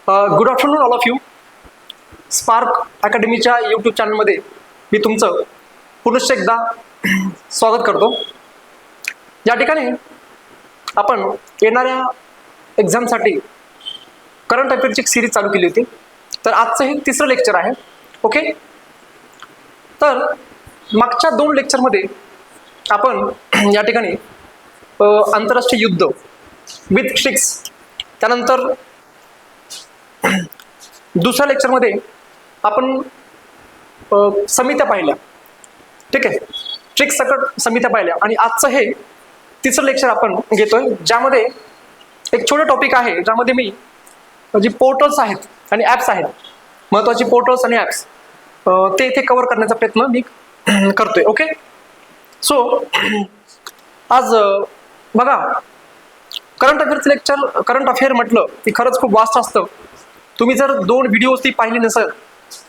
Good afternoon all of you. Spark अकॅडमीच्या YouTube चॅनलमध्ये मी तुमचं पुनश्च एकदा स्वागत करतो. या ठिकाणी आपण येणाऱ्या एक्झामसाठी करंट अफेअरची एक सिरीज चालू केली होती. तर आजचं हे तिसरं लेक्चर आहे. ओके, तर मागच्या 2 लेक्चरमध्ये आपण या ठिकाणी आंतरराष्ट्रीय युद्ध विथ ट्रिक्स, त्यानंतर दुसऱ्या लेक्चरमध्ये आपण समित्या पाहिल्या. ठीक आहे, ट्रिक्स सकट समित्या पाहिल्या. आणि आजचं हे तिसरं लेक्चर आपण घेतोय, ज्यामध्ये एक छोटं टॉपिक आहे, ज्यामध्ये मी जी पोर्टल्स आहेत आणि ॲप्स आहेत, महत्त्वाची पोर्टल्स आणि ॲप्स, ते इथे कव्हर करण्याचा प्रयत्न मी करतोय. ओके, सो आज बघा, करंट अफेअरचं लेक्चर, करंट अफेअर म्हटलं की खरंच खूप वास्ट असतं. तुम्ही जर 2 व्हिडिओज ती पाहिली नसेल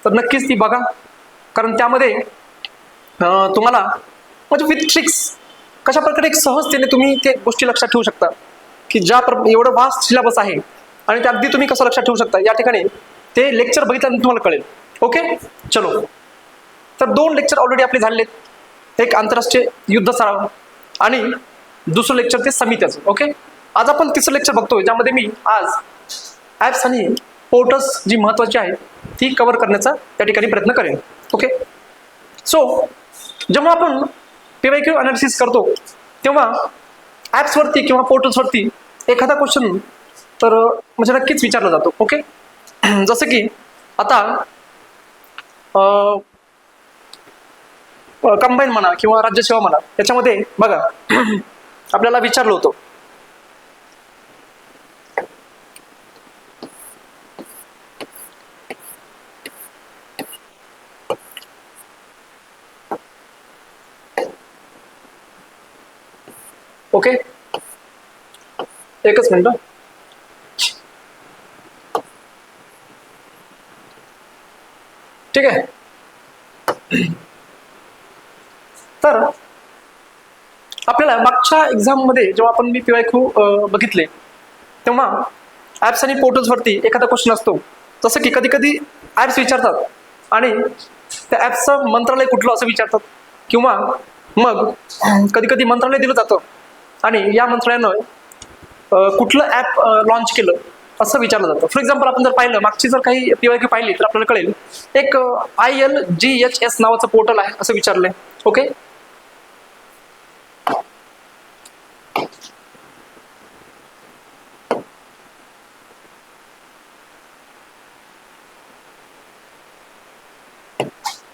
तर नक्कीच ती बघा, कारण त्यामध्ये तुम्हाला म्हणजे विथ ट्रिक्स कशा प्रकारे एक सहजतेने तुम्ही ते गोष्टी लक्षात ठेवू शकता, की एवढं वास्ट सिलेबस आहे आणि ते अगदी तुम्ही कसं लक्षात ठेवू शकता, या ठिकाणी ते लेक्चर बघितल्यानंतर तुम्हाला कळेल. ओके, चलो. तर 2 लेक्चर ऑलरेडी आपले झालेले आहेत. एक आंतरराष्ट्रीय युद्ध सराव आणि दुसरं लेक्चर ते समित्याचं. ओके, आज आपण तिसरं लेक्चर बघतोय, ज्यामध्ये मी आज ॲप्स आणि पोर्टल्स जी महत्त्वाची आहेत ती कव्हर करण्याचा त्या ठिकाणी प्रयत्न करेन. ओके, सो जेव्हा आपण PYQ अनालिसिस करतो तेव्हा ॲप्सवरती किंवा पोर्टल्सवरती एखादा क्वेश्चन तर म्हणजे नक्कीच विचारला जातो. ओके, जसं की आता कंबाईन म्हणा किंवा राज्यसेवा म्हणा, याच्यामध्ये बघा आपल्याला विचारलं होतं ओके, एकच मिनिट. ठीक आहे, तर आपल्याला मागच्या एक्झाममध्ये जेव्हा आपण PYQ बघितले तेव्हा ॲप्स आणि पोर्टल्सवरती एखादा क्वेश्चन असतो, जसं की कधी कधी ॲप्स विचारतात आणि त्या ॲप्सचं मंत्रालय कुठलं असं विचारतात, किंवा मग कधी कधी मंत्रालय दिलं जातं आणि या मंत्रालयानं कुठलं ॲप लॉन्च केलं असं विचारलं जातं. फॉर एक्झाम्पल, आपण जर पाहिलं, मागची जर काही PYQ पाहिली तर आपल्याला कळेल, एक ILGHS नावाचं पोर्टल आहे असं विचारलंय. ओके,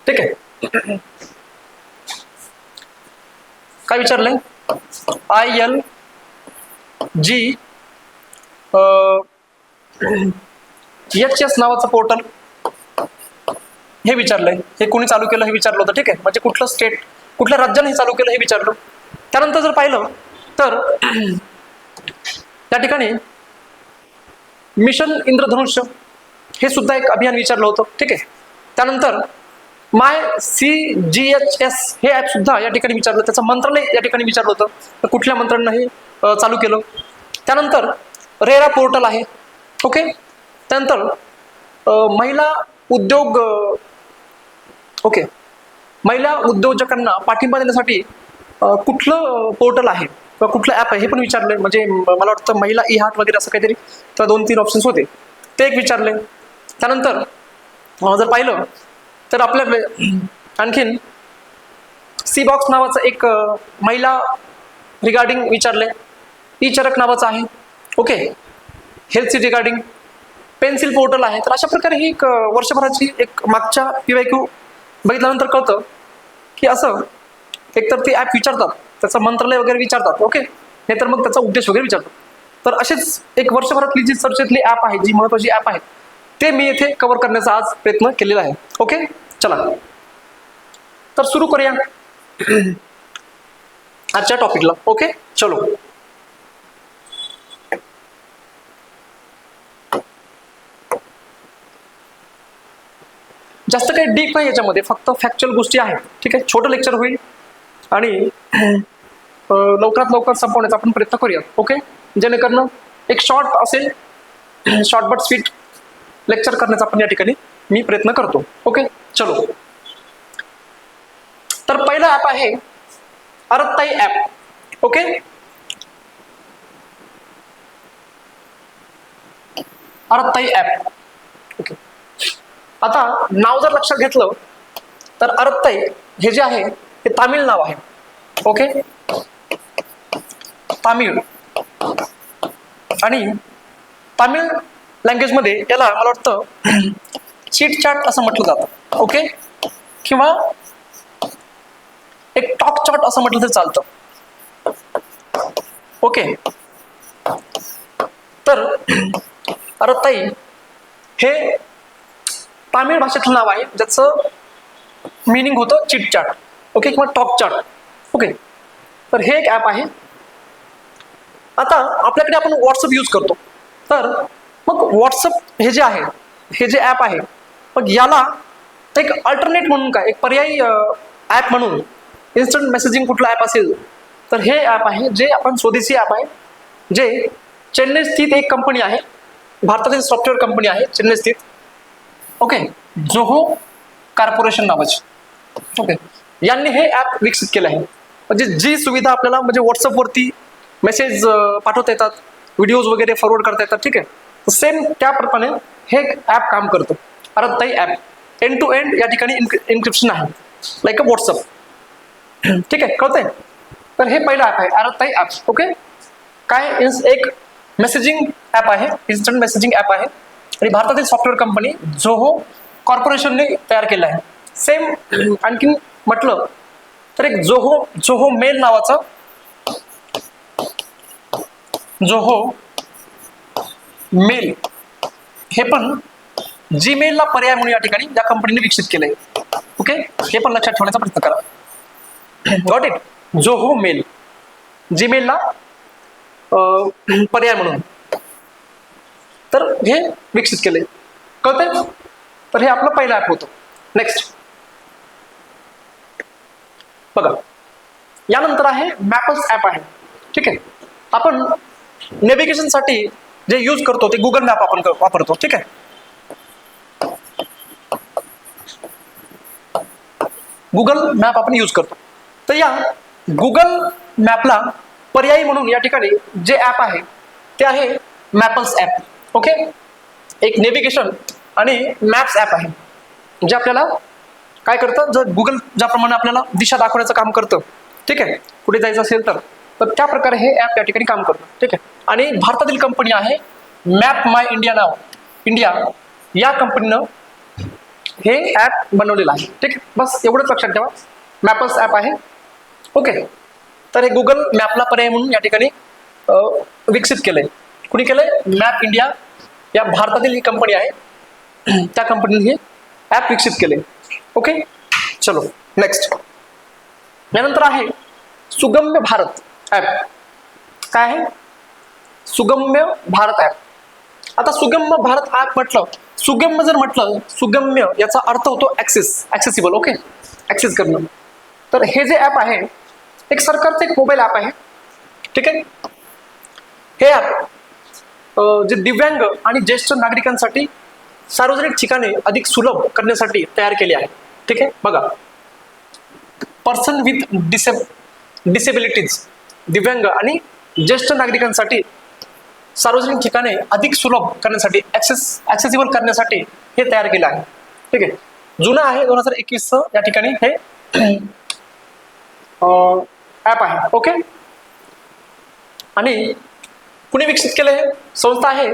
ठीक आहे, काय विचारलंय? ILGHS नावाचं पोर्टल हे विचारलंय. हे कोणी चालू केलं हे विचारलं होतं. ठीक आहे, म्हणजे कुठलं स्टेट, कुठल्या राज्याने हे चालू केलं हे विचारलं. त्यानंतर जर पाहिलं तर त्या ठिकाणी मिशन इंद्रधनुष्य हे सुद्धा एक अभियान विचारलं होतं. ठीक आहे, त्यानंतर MyCGHS हे ॲप सुद्धा या ठिकाणी विचारलं, त्याचं मंत्रालय या ठिकाणी विचारलं होतं, तर कुठल्या मंत्र्यांना हे चालू केलं. त्यानंतर रेरा पोर्टल आहे. ओके, त्यानंतर महिला उद्योग, ओके, महिला उद्योजकांना पाठिंबा देण्यासाठी कुठलं पोर्टल आहे किंवा कुठलं ॲप आहे हे पण विचारलंय. म्हणजे मला वाटतं महिला E-हार्ट वगैरे असं काहीतरी, तर 2-3 ऑप्शन्स होते, ते एक विचारले. त्यानंतर जर पाहिलं तर आपल्याकडे आणखीन C-बॉक्स नावाचं एक महिला रिगार्डिंग विचारले. E-चरक नावाचं आहे. ओके, हेल्थची रिगार्डिंग पेन्सिल पोर्टल आहे. तर अशा प्रकारे ही एक वर्षभराची एक मागच्या PYQ बघितल्यानंतर कळतं की असं एकतर ते ॲप विचारतात, त्याचं मंत्रालय वगैरे विचारतात. ओके, नाहीतर मग त्याचा उद्देश वगैरे विचारतात. तर असेच एक वर्षभरातली जी चर्चेतली ॲप आहे, जी महत्त्वाची ॲप आहे, ते मी येथे कव्हर करण्याचा आज प्रयत्न केलेला आहे. ओके, चला तर सुरू करूया आजच्या टॉपिकला. ओके, चलो. जास्त काही डीप नाही याच्यामध्ये, फक्त फॅक्च्युअल गोष्टी आहेत. ठीक आहे, छोटं लेक्चर होईल आणि लवकरात लवकर संपवण्याचा आपण प्रयत्न करूया. ओके, जेणेकरून एक शॉर्ट असेल, शॉर्ट बट स्वीट लेक्चर करण्याचा आपण या ठिकाणी मी प्रयत्न करतो. ओके, चलो. तर पहिलं ऍप आहे Arattai app. Okay, Arattai app. Okay, आता नाव जर लक्षात घेतलं तर अरत्ताई हे जे आहे हे तामिळ नाव आहे. ओके, तामिळ. आणि तामिळ लँग्वेज मध्ये याला मला वाटतं चीट चॅट असं म्हटलं जातं. ओके, किंवा एक टॉक चॅट असं म्हटलं तरी चालतं. ओके, तर अरत्ताई हे तामिळ भाषेतलं नाव आहे ज्याचं मीनिंग होतं चिट चॅट. ओके, किंवा टॉक चॅट. ओके, तर हे एक ॲप आहे. आता आपल्याकडे आपण व्हॉट्सअप यूज करतो, तर मग व्हॉट्सअप हे जे आहे, हे जे ॲप आहे, मग याला एक अल्टरनेट म्हणून काय, एक पर्यायी ॲप म्हणून इन्स्टंट मेसेजिंग कुठलं ॲप असेल तर हे ॲप आहे, जे आपण स्वदेशी ॲप आहे, जे चेन्नई स्थित एक कंपनी आहे, भारतातील सॉफ्टवेअर कंपनी आहे चेन्नई स्थित. ओके, जोहो कॉर्पोरेशन नावाची. ओके, यांनी हे ॲप विकसित केलं आहे. म्हणजे जी सुविधा आपल्याला म्हणजे व्हॉट्सअपवरती मेसेज पाठवता येतात, व्हिडिओज वगैरे फॉरवर्ड करता येतात, ठीक आहे, सेम त्याप्रमाणे हे ॲप काम करतं. अरत्ताई ॲप एंड टू एंड या ठिकाणी इन्क्रिप्शन आहे, लाईक अ व्हॉट्सअप. ठीक आहे, कळतंय. तर हे पहिलं ॲप आहे अरत्ताई ॲप. ओके, काय एक मेसेजिंग ॲप आहे, इन्स्टंट मेसेजिंग ॲप आहे, आणि भारतातील सॉफ्टवेअर कंपनी जोहो कॉर्पोरेशनने तयार केलं आहे. सेम आणखीन म्हटलं तर एक जोहो मेल नावाचं, जोहो मेल हे पण जीमेलला पर्याय म्हणून या ठिकाणी या कंपनीने विकसित केलंय. ओके, हे पण लक्षात ठेवण्याचा प्रयत्न करा. Got it. जोहो मेल जीमेलला पर्याय म्हणून तर हे विकसित केलंय. कळतंय. तर हे आपलं पहिलं ॲप होतं. नेक्स्ट बघा, यानंतर आहे मॅप्स ॲप आहे. ठीक आहे, आपण नेव्हिगेशनसाठी जे यूज करतो ते गुगल मॅप आपण वापरतो. ठीक आहे, गुगल मॅप आपण यूज करतो. तर या गुगल मॅपला पर्यायी म्हणून या ठिकाणी जे ॲप आहे ते आहे मॅप्स ॲप. ओके, एक नेव्हिगेशन आणि मॅप्स ॲप आहे, जे आपल्याला काय करतं, जर गुगल ज्याप्रमाणे आपल्याला दिशा दाखवण्याचं काम करतं, ठीक आहे, कुठे जायचं असेल तर त्या प्रकारे हे ॲप या ठिकाणी काम करतं. ठीक आहे, आणि भारतातील कंपनी आहे मॅप माय इंडिया नाव इंडिया, या कंपनीनं हे ॲप बनवलेलं आहे. ठीक आहे, बस एवढंच लक्षात ठेवा, मॅप्स ॲप आहे. ओके, तर हे गुगल मॅपला पर्याय म्हणून या ठिकाणी विकसित केलंय. कुणी केलंय? मॅप इंडिया या भारतातील ही कंपनी आहे, त्या कंपनीने हे ॲप विकसित केले. ओके, चलो नेक्स्ट. यानंतर आहे सुगम्य भारत ॲप. काय आहे? सुगम्य भारत ॲप. आता सुगम्य भारत ॲप म्हटलं, सुगम्य जर म्हटलं, सुगम्य याचा अर्थ होतो ॲक्सेसिबल. ओके, ॲक्सेस करणं. तर हे जे ॲप आहे एक सरकारचं एक मोबाईल ॲप आहे. ठीक आहे, हे ॲप जे दिव्यांग आणि ज्येष्ठ नागरिकांसाठी सार्वजनिक ठिकाणे अधिक सुलभ करण्यासाठी तयार केले आहे. ठीक आहे, बघा, पर्सन विथ डिसेबिलिटीज, दिव्यांग आणि ज्येष्ठ नागरिकांसाठी सार्वजनिक ठिकाणे अधिक सुलभ करण्यासाठी, ॲक्सेसिबल करण्यासाठी हे तयार केलं आहे. ठीक आहे, जुनं आहे, 2021 या ठिकाणी हे ॲप आहे. ओके, आणि कुणी विकसित केलं? हे संस्था आहे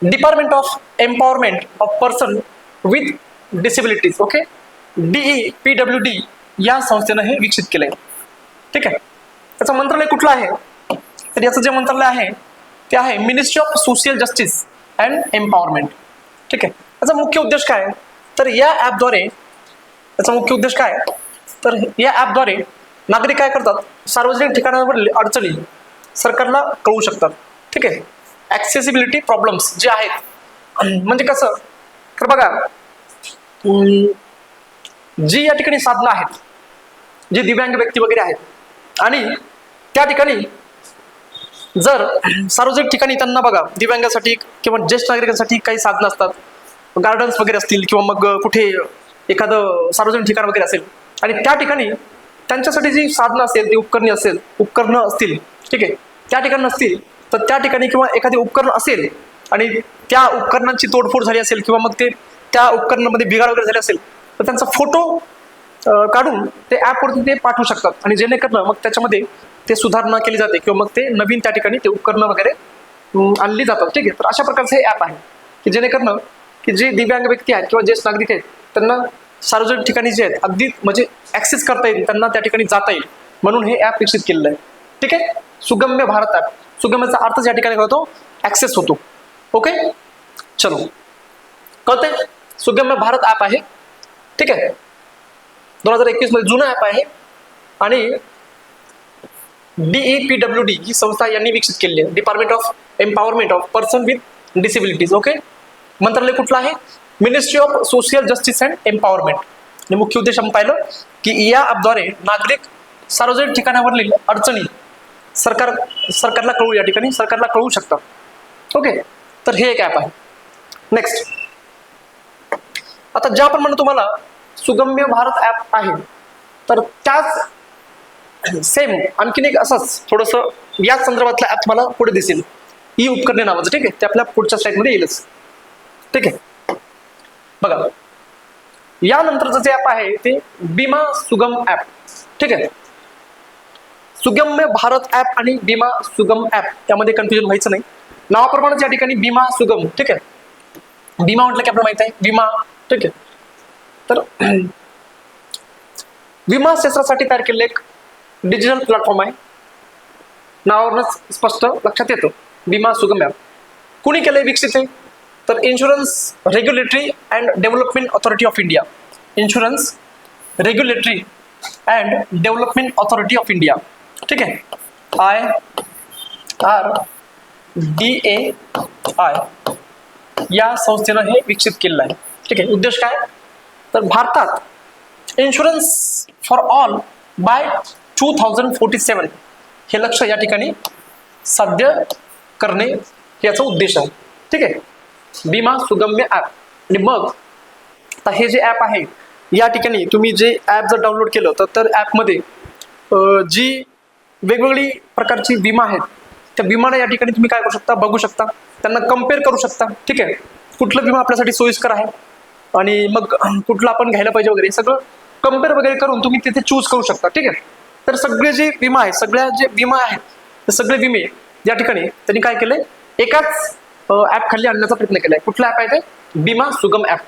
department of empowerment of person with disabilities. Okay, DEPWD या संस्थेनं हे विकसित केलंय. ठीक आहे, त्याचं मंत्रालय कुठलं आहे? तर याचं जे मंत्रालय आहे ते आहे ministry of social justice and empowerment. ठीक आहे, याचा मुख्य उद्देश काय? तर या ॲपद्वारे, याचा मुख्य उद्देश काय? तर या ॲपद्वारे नागरिक काय करतात, सार्वजनिक ठिकाणांवरील अडचणी सरकारला कळवू शकतात. ठीक आहे, ॲक्सेसिबिलिटी प्रॉब्लेम्स जे आहेत, म्हणजे कसं, तर बघा, जी या ठिकाणी साधनं आहेत, जे दिव्यांग व्यक्ती वगैरे आहेत, आणि त्या ठिकाणी जर सार्वजनिक ठिकाणी त्यांना बघा, दिव्यांगासाठी किंवा ज्येष्ठ नागरिकांसाठी काही साधनं असतात, गार्डन्स वगैरे असतील किंवा मग कुठे एखादं सार्वजनिक ठिकाण वगैरे असेल आणि त्या ठिकाणी त्यांच्यासाठी जी साधनं असेल, ती उपकरणं असतील, ठीक आहे, त्या ठिकाणी नसतील तर त्या ठिकाणी किंवा एखादी उपकरण असेल आणि त्या उपकरणांची तोडफोड झाली असेल किंवा मग ते त्या उपकरणामध्ये बिघाड वगैरे झाले असेल तर त्यांचा फोटो काढून ते ॲपवरती ते पाठवू शकतात आणि जेणेकरून मग त्याच्यामध्ये ते सुधारणा केली जाते किंवा मग ते नवीन त्या ठिकाणी ते उपकरणं वगैरे आणली जातात, ठीक आहे. तर अशा प्रकारचं हे ॲप आहे की जेणेकरून की जे दिव्यांग व्यक्ती आहेत किंवा ज्येष्ठ नागरिक आहेत त्यांना सार्वजनिक ठिकाणी जे आहेत अगदी म्हणजे ॲक्सेस करता येईल, त्यांना त्या ठिकाणी जाता येईल म्हणून हे ॲप विकसित केलेलं आहे, ठीक आहे. सुगम्य भारत ॲप, सुगम्याचा अर्थच या ठिकाणी काय होतो, ॲक्सेस होतो. ओके, चलो कळतंय. सुगम्य भारत ॲप आहे, ठीक आहे. 2021 मध्ये जुनं ॲप आहे आणि DEPWD ही संस्था यांनी विकसित केलेली आहे, department of empowerment of person with disabilities. Okay, मंत्रालय कुठलं आहे, ministry of social justice and empowerment. आणि मुख्य उद्देश आपण पाहिलं की या ॲपद्वारे नागरिक सार्वजनिक ठिकाणावरील अडचणी सरकारला कळू, या ठिकाणी सरकारला कळवू शकतात. ओके, तर हे एक ॲप आहे. नेक्स्ट, आता ज्या प्रमाणे तुम्हाला सुगम्य भारत ॲप आहे तर त्याच सेम आणखीन एक असंच थोडंसं याच संदर्भातलं ॲप तुम्हाला पुढे दिसेल, ई उपकरणे नावाचं, ठीक आहे. ते आपल्या पुढच्या स्लाइडमध्ये येईलच, ठीक आहे. बघा, यानंतरचं जे ॲप आहे ते बीमा सुगम ॲप, ठीक आहे. सुगम्य भारत ॲप आणि बीमा सुगम ॲप त्यामध्ये कन्फ्युजन व्हायचं नाही. नावाप्रमाणेच या ठिकाणी बीमा सुगम, ठीक आहे. बीमा म्हटलं की आपल्याला माहित आहे विमा, ठीक आहे. तर विमा क्षेत्रासाठी तयार केलेलं एक डिजिटल प्लॅटफॉर्म आहे, नावावरूनच स्पष्ट लक्षात येतं, बीमा सुगम ॲप. कुणी केलंय विकसित आहे तर insurance regulatory and development authority of India, insurance regulatory and development authority of India, ठीक आहे. IRDAI या संस्थेनं हे विकसित केलेलं आहे, ठीक आहे. उद्देश काय तर भारतात इन्शुरन्स फॉर ऑल बाय 2047 हे लक्ष्य या ठिकाणी साध्य करणे याचा उद्देश आहे, ठीक आहे. बीमा सुगम्य ॲप. आणि मग आता हे जे ॲप आहे या ठिकाणी तुम्ही जे ॲप जर डाउनलोड केलं तर ॲपमध्ये जी वेगवेगळी प्रकारची विमा आहेत त्या विमानं या ठिकाणी तुम्ही काय करू शकता, बघू शकता, त्यांना कम्पेअर करू शकता, ठीक आहे. कुठलं विमा आपल्यासाठी सोयीस्कर आहे आणि मग कुठलं आपण घ्यायला पाहिजे वगैरे सगळं कम्पेअर वगैरे करून तुम्ही तिथे चूज करू शकता, ठीक आहे. तर सगळे जे विमा आहे, सगळ्या जे विमा आहेत ते सगळे विमे या ठिकाणी त्यांनी काय केलंय, एकाच ॲप खाली आणण्याचा प्रयत्न केलाय. कुठला ॲप आहे ते, बीमा सुगम ॲप,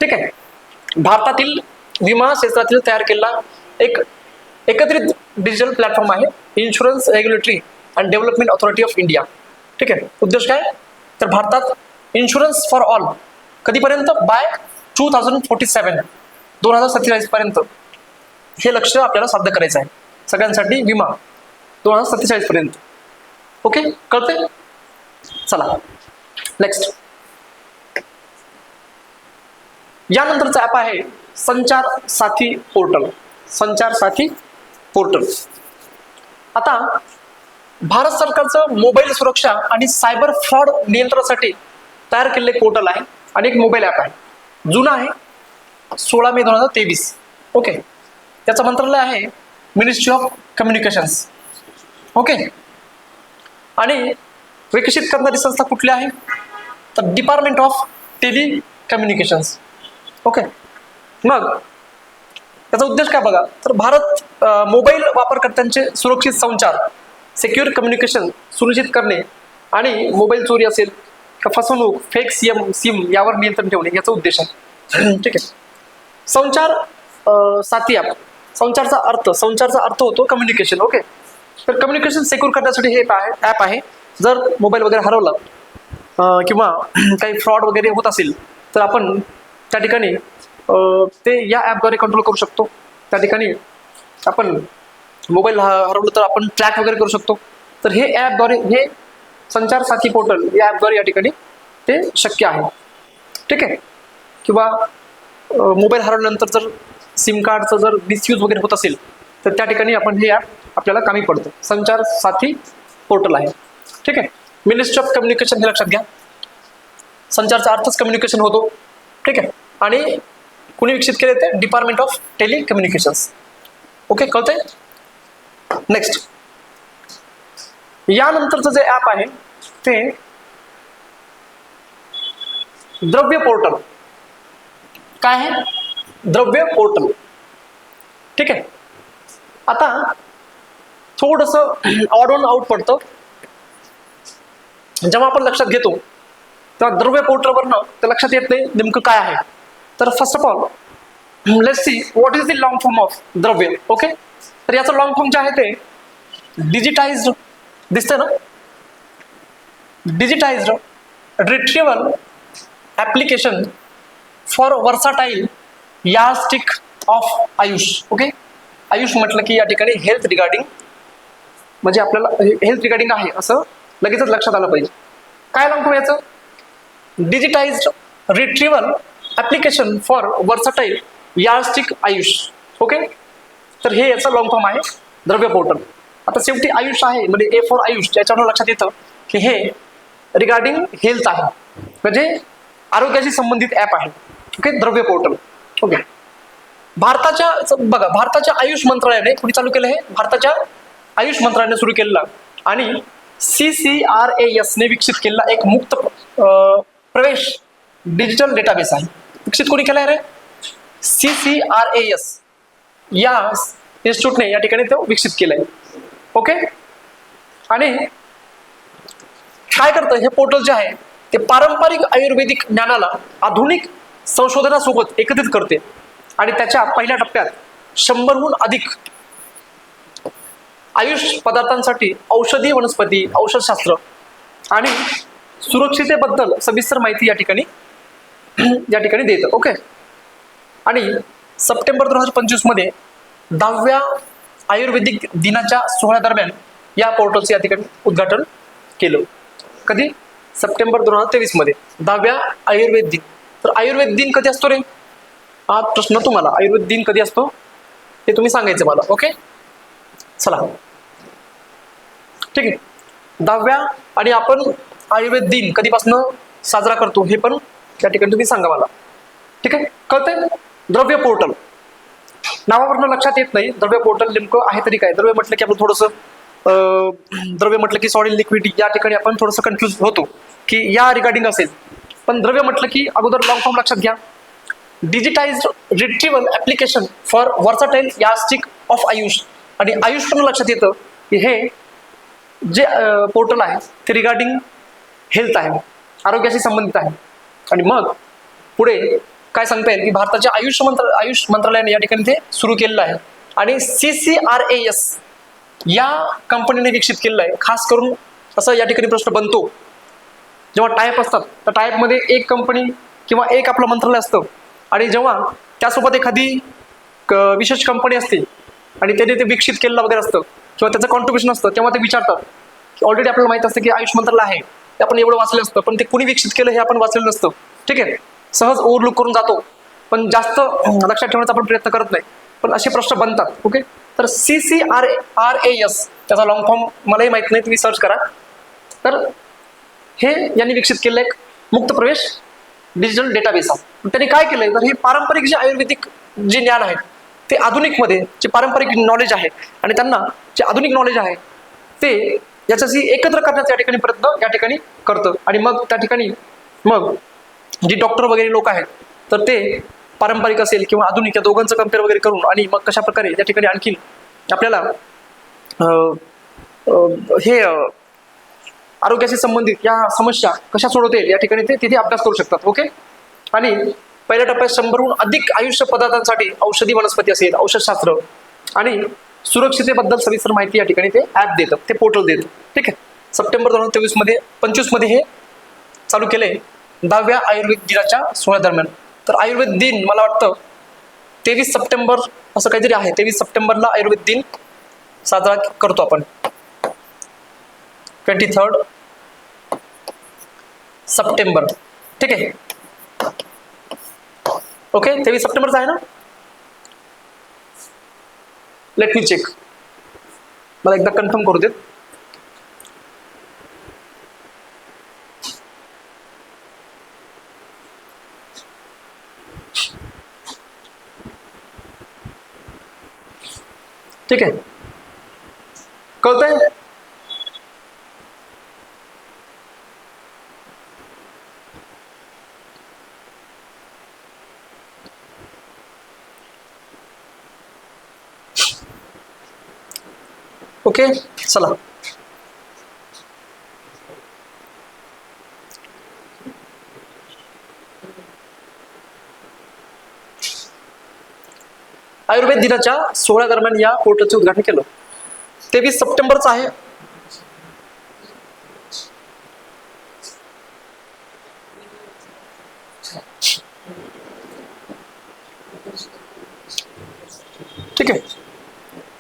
ठीक आहे. भारतातील विमा क्षेत्रातील तयार केलेला एक एकत्रित डिजिटल प्लॅटफॉर्म आहे, insurance regulatory and development authority of India, ठीक आहे. उद्देश काय तर भारतात इन्शुरन्स फॉर ऑल कधीपर्यंत बाय 2047 पर्यंत हे लक्ष्य आपल्याला साध्य करायचं आहे, सगळ्यांसाठी विमा 2047 पर्यंत. ओके, कळते. चला नेक्स्ट, यानंतरचा ॲप आहे संचार साथी पोर्टल, संचार साथी पोर्टल. आता भारत सरकारचं मोबाईल सुरक्षा आणि सायबर फ्रॉड नियंत्रणासाठी तयार केलेले पोर्टल आहे आणि एक मोबाईल ॲप आहे, जुना आहे, 16 मे 2023. ओके, त्याचं मंत्रालय आहे मिनिस्ट्री ऑफ कम्युनिकेशन्स. ओके, आणि विकसित करणारी संस्था कुठली आहे तर डिपार्टमेंट ऑफ टेलिकम्युनिकेशन्स. ओके, मग त्याचा उद्देश काय बघा तर भारत मोबाईल वापरकर्त्यांचे सुरक्षित संचार, सिक्युअर कम्युनिकेशन सुनिश्चित करणे आणि मोबाईल चोरी असेल का फसवणूक, फेक सिम यावर नियंत्रण ठेवणे याचा उद्देश आहे, ठीक आहे. संचार साथी ॲप, संचारचा अर्थ होतो कम्युनिकेशन. ओके, तर कम्युनिकेशन सिक्युअर करण्यासाठी हे ॲप आहे. जर मोबाईल वगैरे हरवला किंवा काही फ्रॉड वगैरे होत असेल तर आपण त्या ठिकाणी ते या ॲपद्वारे कंट्रोल करू शकतो. त्या ठिकाणी आपण मोबाईल हरवलं तर आपण ट्रॅक वगैरे करू शकतो. तर हे ॲपद्वारे, हे संचार साथी पोर्टल या ॲपद्वारे या ठिकाणी ते शक्य आहे, ठीक आहे. किंवा मोबाईल हरवल्यानंतर जर सिम कार्डचं जर मिसयूज वगैरे होत असेल तर त्या ठिकाणी आपण हे ॲप आपल्याला कामी पडतं. संचार साथी पोर्टल आहे, ठीक आहे. मिनिस्ट्री ऑफ कम्युनिकेशन हे लक्षात घ्या. संचारचा अर्थच कम्युनिकेशन होतो ठीक आहे. आणि कुणी विकसित केले ते डिपार्टमेंट ऑफ टेलिकम्युनिकेशन्स. ओके, कळतंय. नेक्स्ट, यानंतरचं जे ऍप आहे ते द्रव्य पोर्टल. काय आहे? द्रव्य पोर्टल. ठीक आहे. आता थोडस ऑड ऑन आउट पडतं जेव्हा आपण लक्षात घेतो तेव्हा द्रव्य पोर्टलवरनं ते लक्षात येत नाही नेमकं काय आहे. तर first of all let's see what is the long form of द्रव्य. ओके, तर याचं लॉंग फॉर्म जे आहे ते डिजिटाइज्ड दिसतंय ना, digitised retrieval application for versatile yardstick of AYUSH. Okay, AYUSH म्हटलं की या ठिकाणी हेल्थ रिगार्डिंग, म्हणजे आपल्याला हेल्थ रिगार्डिंग आहे असं लगेचच लक्षात आलं पाहिजे. काय लॉंग फॉर्म याचं? Digitised retrieval application for versatile yardstick AYUSH. Okay, तर हे याचं लॉंग फॉर्म आहे द्रव्य पोर्टल. आता शेवटी आयुष आहे म्हणजे ए फॉर आयुष, याच्यावर लक्षात येतं की हे रिगार्डिंग हेल्थ आहे, म्हणजे आरोग्याशी संबंधित ऍप आहे. ओके, द्रव्य पोर्टल. ओके, भारताच्या बघा, भारताच्या आयुष मंत्रालयाने कुणी चालू केलं? हे भारताच्या आयुष मंत्रालयाने सुरू केलेला आणि CCRAS ने विकसित केलेला एक मुक्त प्रवेश डिजिटल डेटाबेस आहे. विकसित कोणी केलाय रे? CCRAS या इन्स्टिट्यूटने या ठिकाणी तो विकसित केलाय. ओके, आणि काय करतं हे पोर्टल जे आहे ते पारंपरिक आयुर्वेदिक ज्ञानाला आधुनिक संशोधनासोबत एकत्रित करते आणि त्याच्या पहिल्या टप्प्यात 100हून अधिक आयुष पदार्थांसाठी औषधी वनस्पती, औषधशास्त्र आणि सुरक्षितेबद्दल सविस्तर माहिती या ठिकाणी देतं. ओके, आणि सप्टेंबर 2025 मध्ये 10व्या आयुर्वेदिक दिनाच्या सोहळ्यादरम्यान या पोर्टलचं या ठिकाणी उद्घाटन केलं. कधी? सप्टेंबर 2023 मध्ये 10व्या आयुर्वेद दिन. तर आयुर्वेद दिन कधी असतो रे? हा प्रश्न तुम्हाला, आयुर्वेद दिन कधी असतो ते तुम्ही सांगायचं मला. ओके, चला, ठीक आहे. 10व्या, आणि आपण आयुर्वेद दिन कधीपासून साजरा करतो हे पण त्या ठिकाणी तुम्ही सांगा मला. ठीक आहे, कळतंय. द्रव्य पोर्टल नावावरनं लक्षात येत नाही द्रव्य पोर्टल नेमकं आहे तरी काय. द्रव्य म्हटलं की आपण थोडंसं द्रव्य म्हटलं की सॉलिड लिक्विड या ठिकाणी आपण थोडंसं कन्फ्युज होतो की या रिगार्डिंग असेल, पण द्रव्य म्हटलं की अगोदर लॉंग फॉर्म लक्षात घ्या. Digitised retrieval application for versatile yardstick of AYUSH, आणि आयुष पण लक्षात येतं की हे जे पोर्टल आहे ते रिगार्डिंग हेल्थ आहे, आरोग्याशी संबंधित आहे. आणि मग पुढे काय सांगता येईल की भारताच्या आयुष मंत्रालयाने या ठिकाणी ते सुरू केलेलं आहे आणि CCRAS या कंपनीने विकसित केलेलं आहे. खास करून असं या ठिकाणी प्रश्न बनतो जेव्हा टायप असतात, तर टायपमध्ये एक कंपनी किंवा एक आपलं मंत्रालय असतं आणि जेव्हा त्यासोबत एखादी विशेष कंपनी असते आणि त्याने ते विकसित केलेलं वगैरे असतं किंवा त्याचं कॉन्ट्रीब्युशन असतं, तेव्हा ते विचारतात की ऑलरेडी आपल्याला माहित असतं की आयुष मंत्रालय आहे, ते आपण एवढं वाचलं असतं, पण ते कुणी विकसित केलं हे आपण वाचलेलं नसतं. ठीक आहे, सहज ओव्हरलुक करून जातो, पण जास्त लक्षात ठेवण्याचा आपण प्रयत्न करत नाही, पण असे प्रश्न बनतात. ओके, तर CCRAS त्याचा लॉंग फॉर्म मलाही माहित नाही, तुम्ही सर्च करा. तर हे यांनी विकसित केलेलं एक मुक्त प्रवेश डिजिटल डेटाबेस आहे. त्यांनी काय केलंय तर हे पारंपरिक जे आयुर्वेदिक जे ज्ञान आहे ते आधुनिकमध्ये जे पारंपरिक नॉलेज आहे आणि त्यांना जे आधुनिक नॉलेज आहे ते याच्याशी एकत्र करण्याचा या ठिकाणी प्रयत्न या ठिकाणी करतं. आणि मग त्या ठिकाणी मग जी डॉक्टर वगैरे लोक आहेत तर ते पारंपरिक असेल किंवा आधुनिक या दोघांचं कम्पेअर वगैरे करून आणि मग कशा प्रकारे या ठिकाणी आणखी आपल्याला हे आरोग्याशी संबंधित या समस्या कशा सोडवता येईल या ठिकाणी ते तिथे अभ्यास करू शकतात. ओके, आणि पहिल्या टप्प्यात 100हून अधिक आयुष्य पदार्थांसाठी औषधी वनस्पती असेल, औषधशास्त्र आणि सुरक्षितेबद्दल सविस्तर माहिती या ठिकाणी ते ऍप देतं, ते पोर्टल देतं. ठीक आहे, सप्टेंबर 2025 मध्ये हे चालू केलंय 10व्या आयुर्वेद दिनाच्या सोहळ्यादरम्यान. तर आयुर्वेद दिन मला वाटतं 23 सप्टेंबर असं काहीतरी आहे, 23 सप्टेंबरला आयुर्वेद दिन साजरा करतो आपण. 23 सप्टेंबर. ठीक आहे, ओके, 23 सप्टेंबरचा आहे ना? लेट मी चेक, मला एकदा कन्फर्म करू देत. ठीक आहे, कळतंय? ओके, चला. आयुर्वेद दिनाच्या 16 दरम्यान या पोर्टलचे उद्घाटन केलं. 23 सप्टेंबरचं आहे. ठीक आहे,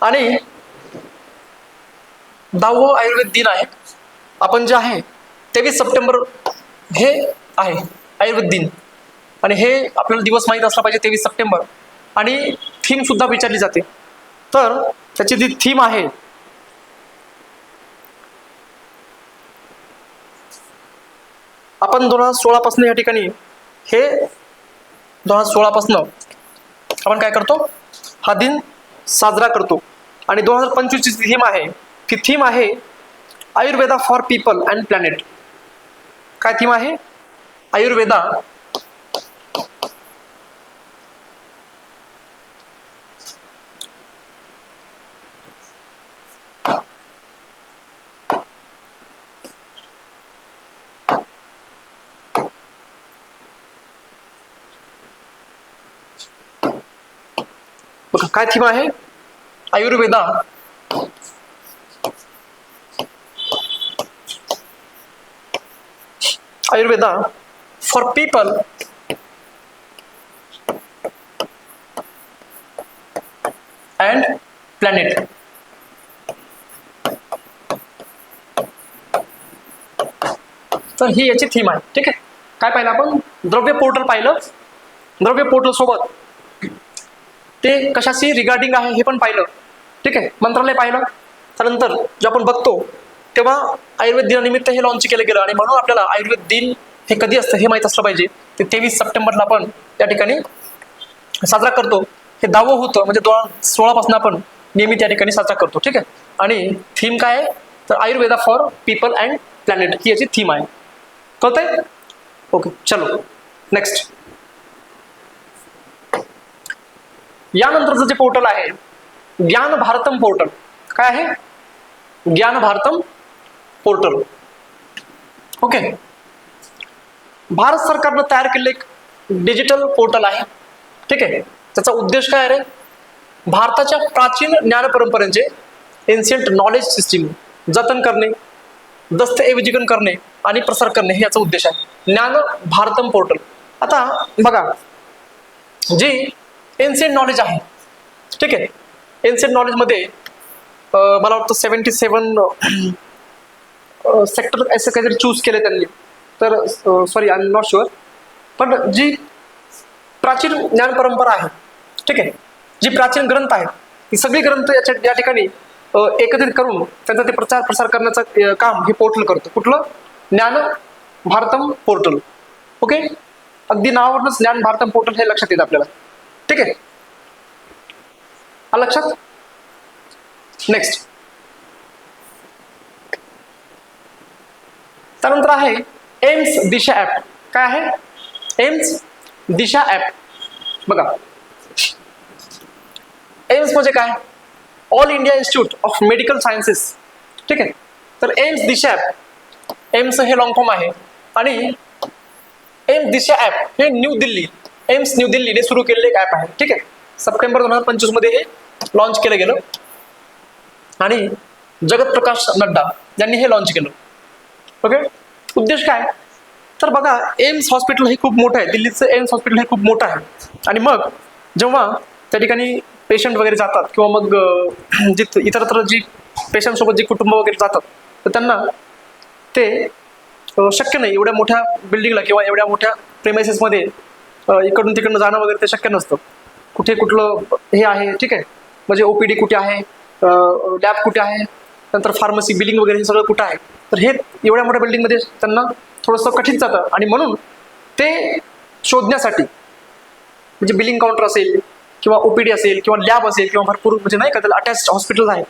आणि 10वा आयुर्वेद दिन आहे. आपण जे आहे 23 सप्टेंबर हे आहे आयुर्वेद दिन, आणि हे आपल्याला दिवस माहीत असला पाहिजे 23 सप्टेंबर. आणि थीम सुद्धा विचारली जाते. तर त्याची जी थीम आहे, आपण 2016 पासून या ठिकाणी हे 2016 पासून आपण काय करतो, हा दिन साजरा करतो. आणि 2025 ची थीम आहे, ती थीम आहे Ayurveda for people and planet. काय थीम आहे? आयुर्वेदा काय थीम आहे? Ayurveda Ayurveda for people and planet. तर ही याची थीम आहे. ठीक आहे, काय पाहिलं आपण? द्रव्य पोर्टल पाहिलं. द्रव्य पोर्टल सोबत ते कशाशी रिगार्डिंग आहे हे पण पाहिलं. ठीक आहे, मंत्रालय पाहिलं. त्यानंतर जे आपण बघतो तेव्हा आयुर्वेद दिनानिमित्त हे लॉन्च केलं गेलं, आणि म्हणून आपल्याला आयुर्वेद दिन हे कधी असतं हे माहीत असलं पाहिजे. ते 23 सप्टेंबरला आपण त्या ठिकाणी साजरा करतो. हे 10वं होतं, म्हणजे 2016 पासून आपण नियमित या ठिकाणी साजरा करतो. ठीक आहे, आणि थीम काय आहे? तर Ayurveda for people and planet ही याची थीम आहे. कळतंय? ओके, चलो नेक्स्ट. यानंतरचं जे पोर्टल आहे ज्ञान भारतम पोर्टल. काय आहे? ज्ञान भारतम पोर्टल. ओके, भारत सरकारनं तयार केलेलं एक डिजिटल पोर्टल आहे. ठीक आहे, त्याचा उद्देश काय आहे? भारताच्या प्राचीन ज्ञान परंपरेचे एन्शियंट नॉलेज सिस्टीम जतन करणे, दस्तऐवजीकरण करणे आणि प्रसार करणे हे याचा उद्देश आहे. ज्ञान भारतम पोर्टल. आता बघा, जी एन्शियंट नॉलेज आहे, ठीक आहे, एन्शियंट नॉलेजमध्ये मला वाटतं 77 सेक्टर असं काहीतरी चूज केले त्यांनी. तर sorry, I am not sure. पण जी प्राचीन ज्ञान परंपरा आहे, ठीक आहे, जी प्राचीन ग्रंथ आहेत, ती सगळी ग्रंथ या ठिकाणी एकत्रित करून त्यांचा ते प्रसार करण्याचं काम हे पोर्टल करतो. कुठलं? ज्ञान भारतम पोर्टल. ओके, अगदी नावावरूनच ज्ञान भारतम पोर्टल हे लक्षात येतं आपल्याला. ठीक आहे, लक्षात. नेक्स्ट, त्यानंतर आहे एम्स दिशा ऍप. काय आहे? एम्स दिशा ऍप. बघा, एम्स म्हणजे काय? All India institute of medical sciences. ठीक आहे, तर एम्स दिशा ऍप, एम्स हे लॉंग फॉर्म आहे, आणि एम्स दिशा ऍप हे न्यू दिल्ली, एम्स न्यू दिल्लीने सुरू केलेले एक ऍप आहे. ठीक आहे, सप्टेंबर 2025 मध्ये हे लॉन्च केलं गेलं, आणि जगत प्रकाश नड्डा यांनी हे लॉन्च केलं. ओके, उद्देश काय? तर बघा, एम्स हॉस्पिटल हे खूप मोठं आहे, दिल्लीचं एम्स हॉस्पिटल हे खूप मोठं आहे. आणि मग जेव्हा त्या ठिकाणी पेशंट वगैरे जातात, किंवा मग इतरत्र जी पेशंटसोबत जी कुटुंब वगैरे जातात, तर त्यांना ते शक्य नाही एवढ्या मोठ्या बिल्डिंगला किंवा एवढ्या मोठ्या प्रेमायसेसमध्ये इकडून तिकडनं जाणं वगैरे ते शक्य नसतं. कुठे कुठलं हे आहे, ठीक आहे, म्हणजे OPD कुठे आहे, लॅब कुठे आहे, नंतर फार्मसी बिलिंग वगैरे हे सगळं कुठं आहे. तर हे एवढ्या मोठ्या बिल्डिंगमध्ये त्यांना थोडंसं कठीण जातं, आणि म्हणून ते शोधण्यासाठी, म्हणजे बिलिंग काउंटर असेल किंवा ओपीडी असेल किंवा लॅब असेल किंवा भरपूर म्हणजे नाही का त्याला अटॅच हॉस्पिटल आहे,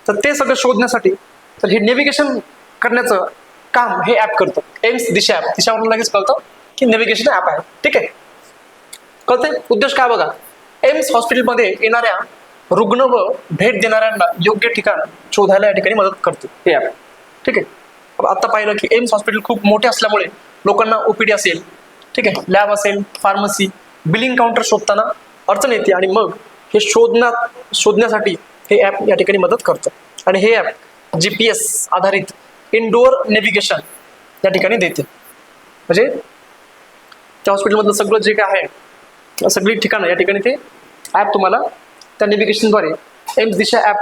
तर ते सगळं शोधण्यासाठी तर हे नेव्हिगेशन करण्याचं काम हे ऍप करतं. एम्स दिशा ऍप, दिशावरून लगेच कळतं की नेव्हिगेशन ऍप आहे. ठीक आहे, कळतंय उद्देश काय बघा. एम्स हॉस्पिटलमध्ये येणाऱ्या रुग्ण व भेट देणाऱ्यांना योग्य ठिकाण शोधायला या ठिकाणी मदत करते हे ऍप. ठीक आहे, आता पाहिलं की एम्स हॉस्पिटल खूप मोठे असल्यामुळे लोकांना ओपीडी असेल, ठीक आहे, लॅब असेल, फार्मसी, बिलिंग काउंटर शोधताना अडचण येते आणि मग हे शोधण्यासाठी हे ऍप या ठिकाणी मदत करतं. आणि हे ऍप GPS आधारित इनडोअर नेव्हिगेशन या ठिकाणी देते. म्हणजे त्या हॉस्पिटलमधलं सगळं जे काय आहे सगळी ठिकाणं या ठिकाणी ते ऍप तुम्हाला त्या नेव्हिगेशनद्वारे एम्स दिशा ऍप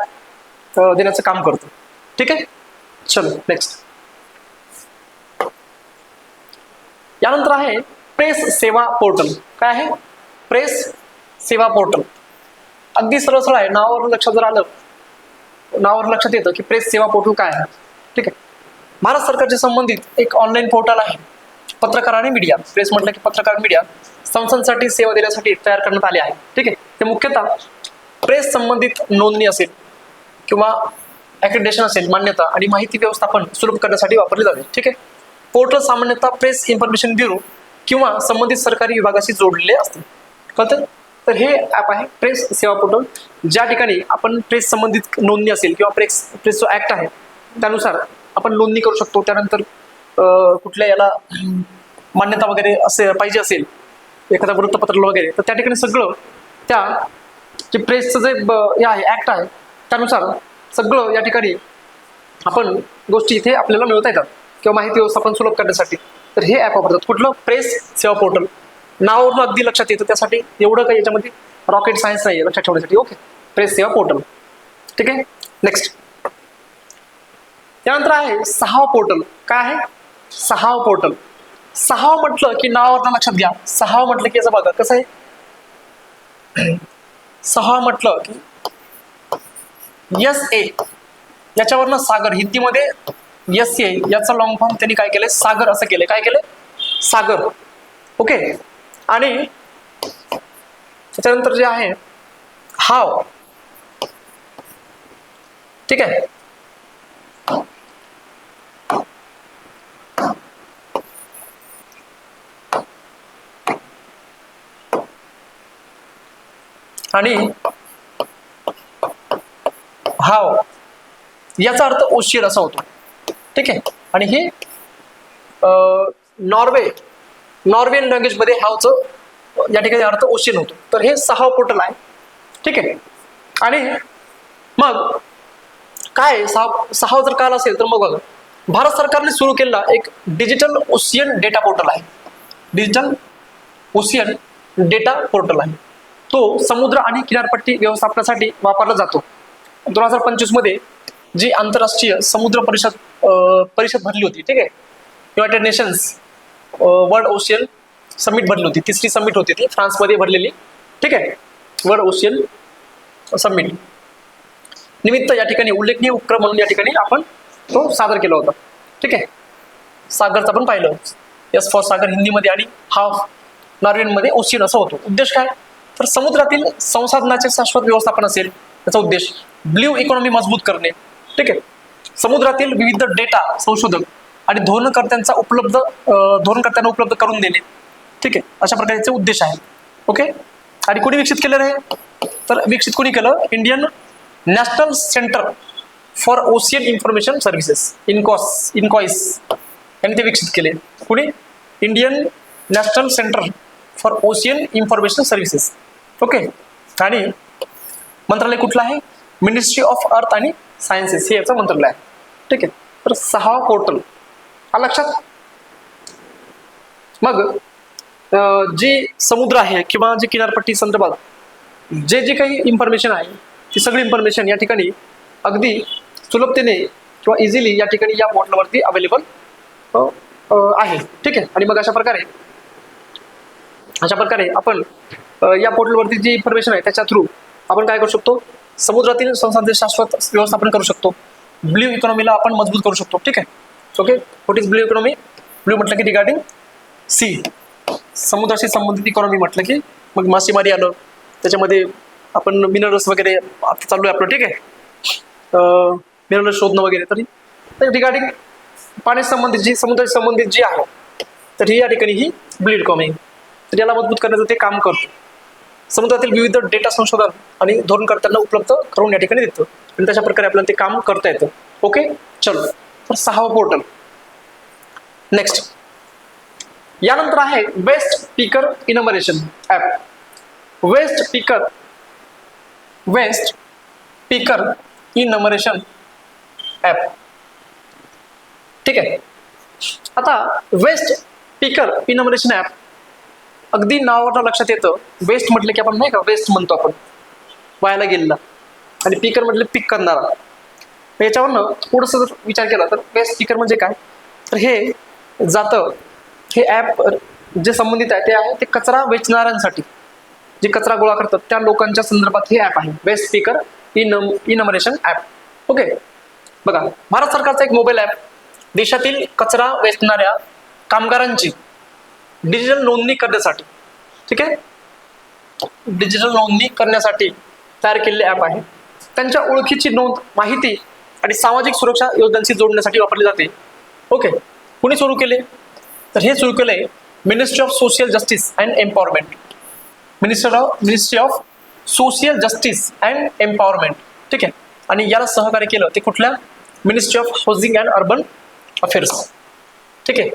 देण्याचं काम करतं. ठीक आहे, चलो नेक्स्ट. यानंतर आहे प्रेस सेवा पोर्टल. काय आहे प्रेस सेवा पोर्टल? अगदी सरळ सरळ आहे, नावावर लक्षात जर आलं, नावावर लक्षात येतं की प्रेस सेवा पोर्टल काय आहे. ठीक आहे, भारत सरकारच्या संबंधित एक ऑनलाईन पोर्टल आहे. पत्रकार आणि मीडिया, प्रेस म्हटलं की पत्रकार मीडिया संस्थांसाठी सेवा देण्यासाठी तयार करण्यात आले आहे. ठीक आहे, ते मुख्यतः प्रेस संबंधित नोंदणी असेल किंवा ॲक्रेडिटेशन असेल, मान्यता आणि माहिती व्यवस्थापन सुलभ करण्यासाठी वापरले जाते. ठीक आहे, पोर्टल सामान्यतः प्रेस इन्फॉर्मेशन ब्युरो किंवा संबंधित सरकारी विभागाशी जोडलेले असते. कळतं? तर हे ॲप आहे प्रेस सेवा पोर्टल, ज्या ठिकाणी आपण प्रेस संबंधित नोंदणी असेल किंवा प्रेस जो ॲक्ट आहे त्यानुसार आपण नोंदणी करू शकतो. त्यानंतर कुठल्या याला मान्यता वगैरे असे पाहिजे असेल, एखादा वृत्तपत्र वगैरे, तर त्या ठिकाणी सगळं त्या जे प्रेसचं जे हे आहे ॲक्ट आहे त्यानुसार सगळं या ठिकाणी आपण गोष्टी इथे आपल्याला मिळवता येतात किंवा माहिती व्यवस्थापन सुलभ करण्यासाठी. तर हे ॲप वापरतात. कुठलं? प्रेस सेवा पोर्टल. नावावरून अगदी लक्षात येतं, त्यासाठी एवढं काही याच्यामध्ये रॉकेट सायन्स नाही आहे लक्षात ठेवण्यासाठी. ओके, प्रेस सेवा पोर्टल. ठीक आहे, नेक्स्ट. त्यानंतर आहे सहाव पोर्टल. काय आहे? सहाव पोर्टल. सहाव म्हटलं की नावावरून लक्षात घ्या. सहाव म्हटलं की याचं बघा कसं आहे. सहाव म्हटलं की SA याच्यावरनं सागर, हिंदीमध्ये SA याचा लॉंग फॉर्म त्यांनी काय केलंय? सागर असं केलंय. काय केलंय? सागर. ओके, आणि त्याच्यानंतर जे आहे हाव. ठीक आहे, आणि हाव याचा अर्थ ओशियन असा होतो. ठीक आहे, आणि हे नॉर्वेन लँग्वेज मध्ये हावचं या ठिकाणी अर्थ ओशियन होतो. तर हे सहाव पोर्टल आहे. ठीक आहे, आणि मग काय सहाव जर काल असेल तर मग बघा, भारत सरकारने सुरू केलेला एक डिजिटल ओशियन डेटा पोर्टल आहे. डिजिटल ओशियन डेटा पोर्टल आहे. तो समुद्र आणि किनारपट्टी व्यवस्थापनासाठी वापरला जातो. 2025 मध्ये जी आंतरराष्ट्रीय समुद्र परिषद भरली होती. ठीक आहे, United nations world ocean summit भरली होती. तिसरी समिट होती ती फ्रान्समध्ये भरलेली. ठीक आहे, वर्ल्ड ओशियन समिट निमित्त या ठिकाणी उल्लेखनीय उपक्रम म्हणून या ठिकाणी आपण तो सादर केला होता. ठीक आहे, सागरचं आपण पाहिलं. एस फॉर सागर हिंदीमध्ये आणि हाफ नॉर्वेमध्ये ओशियन असं होतो. उद्देश काय? तर समुद्रातील संसाधनाचे शाश्वत व्यवस्थापन असेल याचा उद्देश. ब्ल्यू इकॉनॉमी मजबूत करणे. ठीक आहे, समुद्रातील विविध डेटा संशोधक आणि धोरणकर्त्यांना उपलब्ध करून देणे. ठीक आहे, अशा प्रकारचे उद्देश आहे. ओके, आणि कोणी विकसित केलेलं आहे? तर विकसित कोणी केलं? Indian national centre for ocean information services, INCOIS यांनी ते विकसित केले. कुणी? Indian national centre for ocean information services. Okay, आणि मंत्रालय कुठलं आहे? मिनिस्ट्री ऑफ अर्थ आणि सायन्सेस हे याचं मंत्रालय आहे. ठीक आहे, तर सहावा पोर्टल हा लक्षात. मग जी समुद्र आहे किंवा जी किनारपट्टी संदर्भात जे काही इन्फॉर्मेशन आहे ती सगळी इन्फॉर्मेशन या ठिकाणी अगदी सुलभतेने किंवा इझिली या ठिकाणी या पोर्टलवरती अवेलेबल आहे. ठीक आहे, आणि मग अशा प्रकारे आपण या पोर्टलवरती जी इन्फॉर्मेशन आहे त्याच्या थ्रू आपण काय करू शकतो? समुद्रातील संसाधन शाश्वत व्यवस्थापन करू शकतो. ब्ल्यू इकॉनॉमीला आपण मजबूत करू शकतो. ठीक आहे, okay. What is blue economy? Blue म्हटलं की रिगार्डिंग सी, समुद्राशी संबंधित इकॉनॉमी म्हटलं की मग मासेमारी आलं, त्याच्यामध्ये आपण मिनरल्स वगैरे आता चालू आहे आपलं, ठीक आहे, मिनरल्स शोधणं वगैरे. तरी रिगार्डिंग पाण्यासंबंधित जी समुद्राशी संबंधित जी आहे, तर ही या ठिकाणी ही ब्लीड कॉमिंग, तर याला मजबूत करण्याचं ते काम करतं. समुद्रातील विविध डेटा संशोधन आणि धोरणकर्त्यांना उपलब्ध करून या ठिकाणी देतं आणि तशा प्रकारे आपल्याला ते काम करता येतं. ओके, चलो. तर 6वं पोर्टल. नेक्स्ट यानंतर आहे waste picker enumeration app. Waste picker enumeration app, ठीक आहे. आता वेस्ट पिकर इनमरेशन ऍप, अगदी नावावरून लक्षात येतं. वेस्ट म्हटलं की आपण नाही का वेस्ट म्हणतो आपण, वायाला गेलेला, आणि पिकर म्हटलं पिक करणारा. याच्यावरनं थोडंसं जर विचार केला तर वेस्ट पिकर म्हणजे काय, तर हे जातं, हे ॲप जे संबंधित आहे ते आहे ते कचरा वेचणाऱ्यांसाठी, जे कचरा गोळा करतात त्या लोकांच्या संदर्भात हे ॲप आहे, वेस्ट पिकर इनमरेशन ॲप. ओके, बघा, भारत सरकारचा एक मोबाईल ॲप देशातील कचरा वेचणाऱ्या कामगारांची डिजिटल नोंदणी करण्यासाठी, ठीक आहे, डिजिटल नोंदणी करण्यासाठी तयार केलेले ॲप आहे. त्यांच्या ओळखीची नोंद, माहिती आणि सामाजिक सुरक्षा योजनांशी जोडण्यासाठी वापरले जाते. ओके, कुणी सुरू केले, तर हे सुरू केले ministry of social justice and empowerment. Ministry of social justice and empowerment, ठीक आहे. आणि याला सहकार्य केलं ते कुठल्या, ministry of housing and urban affairs, ठीक आहे.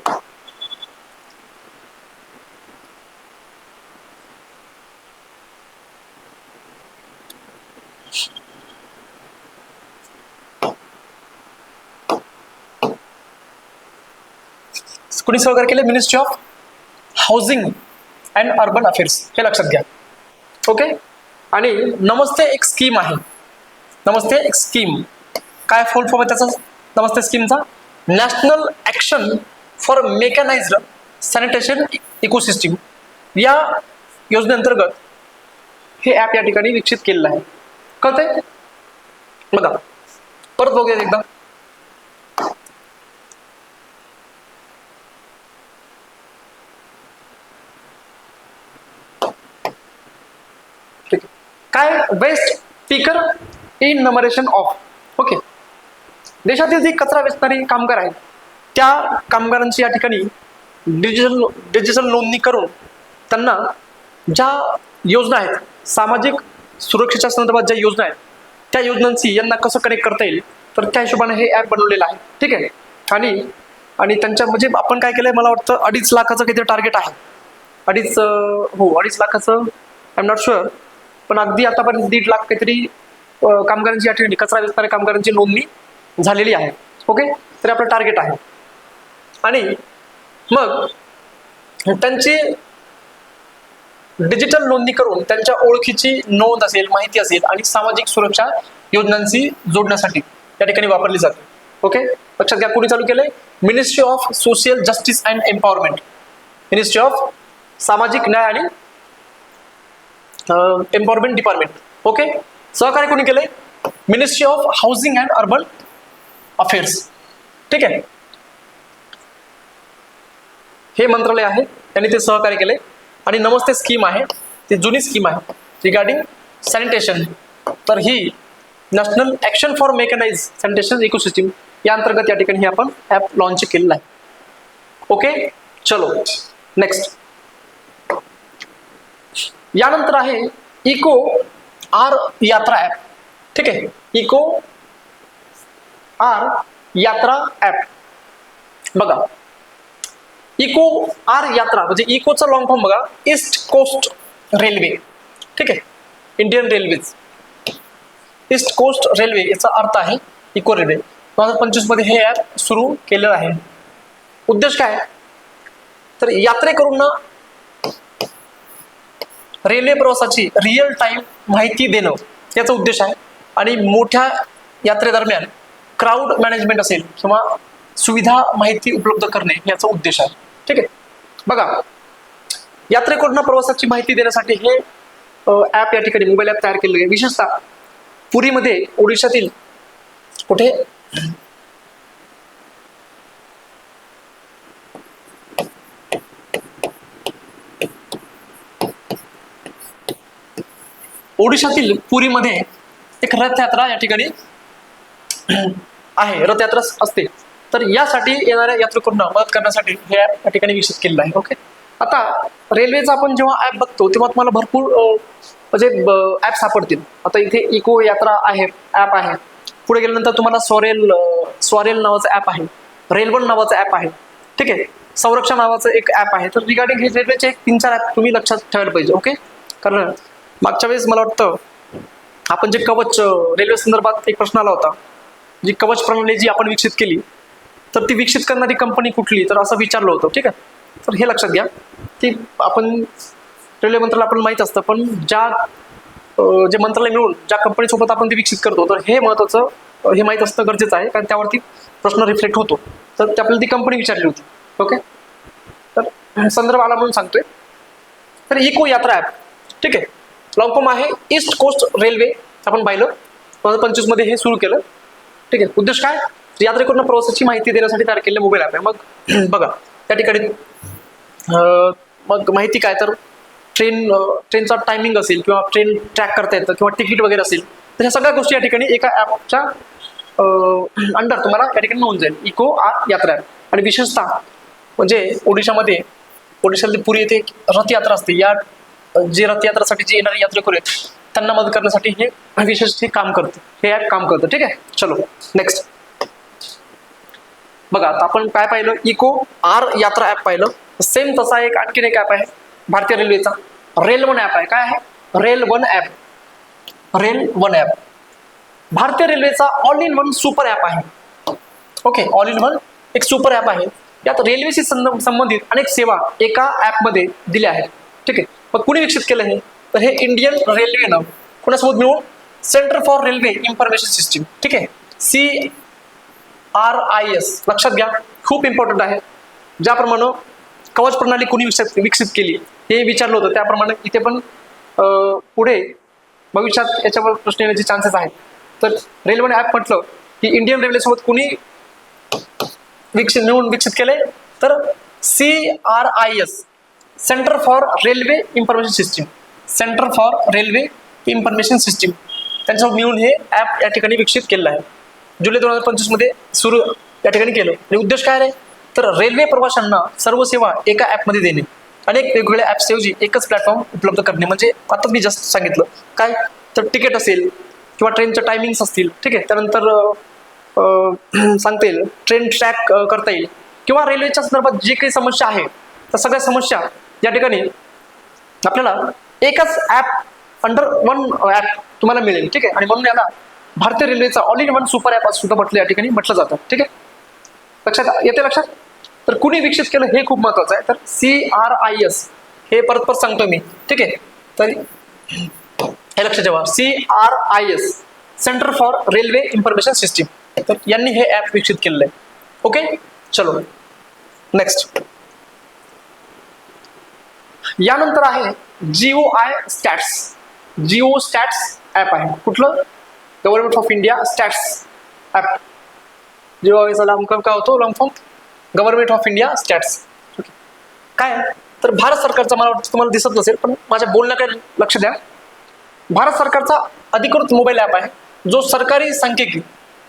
कुणी सहकार्य केले, ministry of housing and urban affairs, हे लक्षात घ्या. ओके, आणि नमस्ते एक स्कीम आहे. नमस्ते एक स्कीम, काय फुल फॉर्म आहे त्याचा नमस्ते स्कीमचा, national action for mechanised sanitation ecosystem. या योजनेअंतर्गत हे ॲप या ठिकाणी विकसित केलेलं आहे. कळतंय? बघा, परत बघूया एकदा. काय, वेस्ट पिकर इनमरेशन ऑफ. ओके, देशातील जी कचरा वेचणारी कामगार आहेत त्या कामगारांची या ठिकाणी डिजिटल नोंदणी करून त्यांना ज्या योजना आहेत, सामाजिक सुरक्षेच्या संदर्भात ज्या योजना आहेत त्या योजनांशी यांना कसं कनेक्ट करता येईल, तर त्या हिशोबाने हे ॲप बनवलेलं आहे, ठीक आहे. आणि त्यांच्या म्हणजे आपण काय केलंय, मला वाटतं 2.5 लाखाचं काहीतरी टार्गेट आहे. 2.5 लाखाचं आय एम नॉट शुअर, पण अगदी आतापर्यंत 1.5 लाख काहीतरी कामगारांची या ठिकाणी कचरा वेचणाऱ्या कामगारांची नोंदणी झालेली आहे. ओके, तर आपलं टार्गेट आहे. आणि मग त्यांची डिजिटल नोंदणी करून त्यांच्या ओळखीची नोंद असेल, माहिती असेल आणि सामाजिक सुरक्षा योजनांशी जोडण्यासाठी या ठिकाणी वापरली जाते. ओके, लक्षात घ्या, कोणी चालू केलंय, ministry of social justice and empowerment, ministry of सामाजिक न्याय आणि एम्पॉवरमेंट डिपार्टमेंट. ओके, सहकार्य कोणी केलंय, ministry of housing and urban affairs, ठीक आहे. हे मंत्रालय आहे, त्यांनी ते सहकार्य केले. आणि नमस्ते स्कीम आहे, ती जुनी स्कीम आहे रिगार्डिंग सॅनिटेशन. तर ही national action for mechanise sanitation ecosystem या अंतर्गत या ठिकाणी हे आपण ॲप लॉन्च केलेलं आहे. ओके, चलो नेक्स्ट. यानंतर आहे इको आर यात्रा ॲप, ठीक आहे. इको आर यात्रा ॲप, बघा, इको आर यात्रा म्हणजे इकोचा लॉंग फॉर्म बघा, ईस्ट कोस्ट रेल्वे, ठीक आहे, Indian Railways, East Coast Railway याचा अर्थ आहे इको रेल्वे. 2025 मध्ये हे ॲप सुरू केलेलं आहे. उद्देश काय, तर यात्रेकरूंना रेल्वे प्रवासाची रिअल टाइम माहिती देणं याचा उद्देश आहे. आणि मोठ्या यात्रेदरम्यान क्राऊड मॅनेजमेंट असेल किंवा सुविधा माहिती उपलब्ध करणे याचा उद्देश आहे, ठीक आहे. बघा, यात्रेकरूंना प्रवासाची माहिती देण्यासाठी हे ॲप या ठिकाणी मोबाईल ॲप तयार केलेलं आहे. विशेषतः पुरीमध्ये, ओडिशातील कुठे ओडिशातील पुरीमध्ये एक रथयात्रा या ठिकाणी आहे, रथयात्रा असते. तर यासाठी येणाऱ्या यात्रेकरूंना मदत करण्यासाठी हे ऍप या ठिकाणी विकसित केलेलं आहे. ओके, आता रेल्वेचा आपण जेव्हा ऍप बघतो तेव्हा तुम्हाला भरपूर म्हणजे ऍप सापडतील. आता इथे इको यात्रा आहे, ऍप आहे. पुढे गेल्यानंतर तुम्हाला स्वरेल नावाचं ऍप आहे, रेलवन नावाचं ऍप आहे. ठीक आहे, संरक्षण नावाचं एक ऍप आहे. तर रिगार्डिंग हे रेल्वेचे 3-4 ऍप तुम्ही लक्षात ठेवायला पाहिजे. ओके, कारण मागच्या वेळेस मला वाटतं आपण जे कवच रेल्वे संदर्भात एक प्रश्न आला होता, जी कवच प्रणाली जी आपण विकसित केली, तर ती विकसित करणारी कंपनी कुठली, तर असं विचारलं होतं. ठीक आहे, तर हे लक्षात घ्या की आपण रेल्वे मंत्रालय आपल्याला माहीत असतं, पण जे मंत्रालय मिळून ज्या कंपनीसोबत आपण ते विकसित करतो, तर हे महत्त्वाचं, हे माहीत असणं गरजेचं आहे, कारण त्यावरती प्रश्न रिफ्लेक्ट होतो. तर ते आपल्याला ती कंपनी विचारली होती. ओके, तर संदर्भ आला म्हणून सांगतोय. तर इको यात्रा ॲप, ठीक आहे, लॉंग फॉर्म आहे ईस्ट कोस्ट रेल्वे. आपण पाहिलं 2025 मध्ये हे सुरू केलं. ठीक आहे, उद्देश काय, यात्रेकरूंना प्रवासाची माहिती देण्यासाठी तयार केलेलं मोबाईल ॲप आहे. मग बघा त्या ठिकाणी मग माहिती काय, तर ट्रेनचा टायमिंग असेल किंवा ट्रेन ट्रॅक करता येतं किंवा तिकीट वगैरे असेल, तर ह्या सगळ्या गोष्टी या ठिकाणी एका ॲपच्या अंडर तुम्हाला या ठिकाणी होऊन जाईल, इको यात्रा ॲप. आणि विशेषतः म्हणजे ओडिशातील पुरी येथे रथयात्रा असते. या जे रथयात्रासाठी जे येणारे यात्रेकरू आहेत त्यांना मदत करण्यासाठी हे विशेष काम करतं, हे ॲप काम करतं. ठीक आहे, चलो नेक्स्ट बघा. आता आपण काय पाहिलं, इको यात्रा ॲप पाहिलं. सेम तसा एक आणखीन एक ॲप आहे भारतीय रेल्वेचा, रेलवन ॲप आहे. काय आहे, रेलवन ॲप. भारतीय रेल्वेचा all in one super app आहे. ओके, ऑल इन वन एक सुपर ॲप आहे. यात रेल्वेशी संबंधित अनेक सेवा एका ॲपमध्ये दिल्या आहेत. ठीक आहे, मग कुणी विकसित केलं हे, तर हे इंडियन रेल्वेनं कोणासोबत मिळून centre for railway information system, ठीक आहे, CRIS, लक्षात घ्या, खूप इम्पॉर्टंट आहे. ज्याप्रमाणे कवच प्रणाली कुणी विकसित केली हे विचारलं होतं, त्याप्रमाणे इथे पण पुढे भविष्यात याच्यावर प्रश्न येण्याचे चान्सेस आहेत. तर रेल्वेने ॲप म्हटलं की इंडियन रेल्वेसोबत कुणी विकसित केले, तर CRIS, centre for railway information system, त्यांच्यासोबत मिळून हे ॲप या ठिकाणी विकसित केलेलं आहे. जुलै 2025 मध्ये सुरू या ठिकाणी केलं. आणि उद्देश काय आहे, तर रेल्वे प्रवाशांना सर्व सेवा एका ॲपमध्ये देणे, अनेक वेगवेगळ्या ॲप्सऐवजी एकच प्लॅटफॉर्म उपलब्ध करणे. म्हणजे आता मी जस्ट सांगितलं काय, तर तिकीट असेल किंवा ट्रेनचे टायमिंग्स असतील, ठीक आहे, त्यानंतर सांगता येईल ट्रेन ट्रॅक करता येईल, किंवा रेल्वेच्या संदर्भात जे काही समस्या आहे त्या सगळ्या समस्या या ठिकाणी आपल्याला एकच ॲप अंडर वन ॲप तुम्हाला मिळेल. ठीक आहे, आणि म्हणून याला भारतीय रेल्वेचा all in one super app सुद्धा या ठिकाणी म्हटलं जातं. ठीक आहे, लक्षात. तर कुणी विकसित केलं हे खूप महत्वाचं आहे. तर CRIS हे परत सांगतो मी. ठीक आहे, तर हे लक्षात ठेवा, CRIS, centre for railway information system. तर यांनी हे ॲप विकसित केलेलं आहे. ओके, चलो नेक्स्ट. यानंतर आहे जिओ स्टॅट्स ॲप आहे. कुठलं, government of India stats app. जिओचा लांब काय होतो, long form government of India stats. काय, तर भारत सरकारचा, मला वाटतं तुम्हाला दिसत नसेल पण माझ्या बोलण्याकडे लक्ष द्या, भारत सरकारचा अधिकृत मोबाईल ॲप आहे, जो सरकारी सांख्यिकी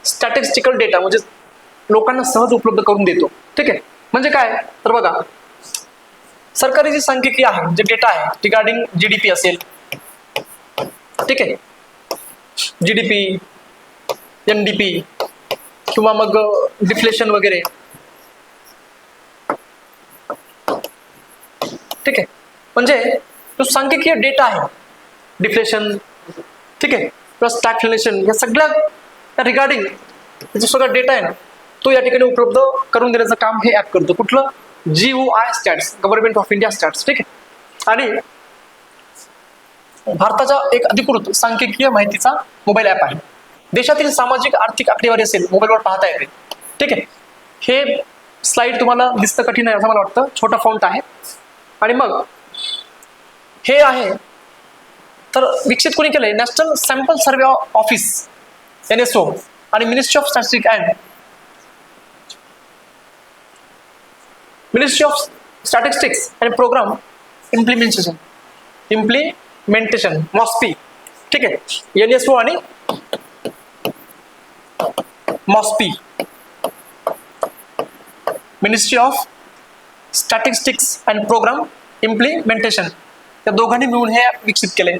स्टॅटिस्टिकल डेटा म्हणजे लोकांना सहज उपलब्ध करून देतो. ठीक आहे, म्हणजे काय, तर बघा सरकारी जी सांख्यिकी आहे, जे डेटा आहे रिगार्डिंग GDP असेल, ठीक आहे, GDP, NDP किंवा मग डिफ्लेशन वगैरे. ठीक आहे, म्हणजे जो सांख्यिकीय डेटा आहे, डिफ्लेशन, ठीक आहे, प्लस स्टॅग्फ्लेशन, या सगळ्या रिगार्डिंग जो सगळा डेटा आहे ना, तो या ठिकाणी उपलब्ध करून देण्याचं काम हे ॲप करतो. कुठलं, GOI stats, government of India stats. ठीक आहे, आणि भारताचा एक अधिकृत सांख्यिकीय माहितीचा मोबाईल ॲप आहे. देशातील सामाजिक आर्थिक आकडेवारी असेल मोबाईलवर पाहता येते. ठीक आहे, हे स्लाइड तुम्हाला दिसतं कठीण आहे असं मला वाटतं, छोटा फॉन्ट आहे. आणि मग हे आहे, तर विकसित कोणी केलंय, national sample survey office NSO आणि ministry of statistics and programme implementation MOSPI ठीक आहे, NSO आणि MOSPI, ministry of statistics and programme implementation, या दोघांनी मिळून हे विकसित केले.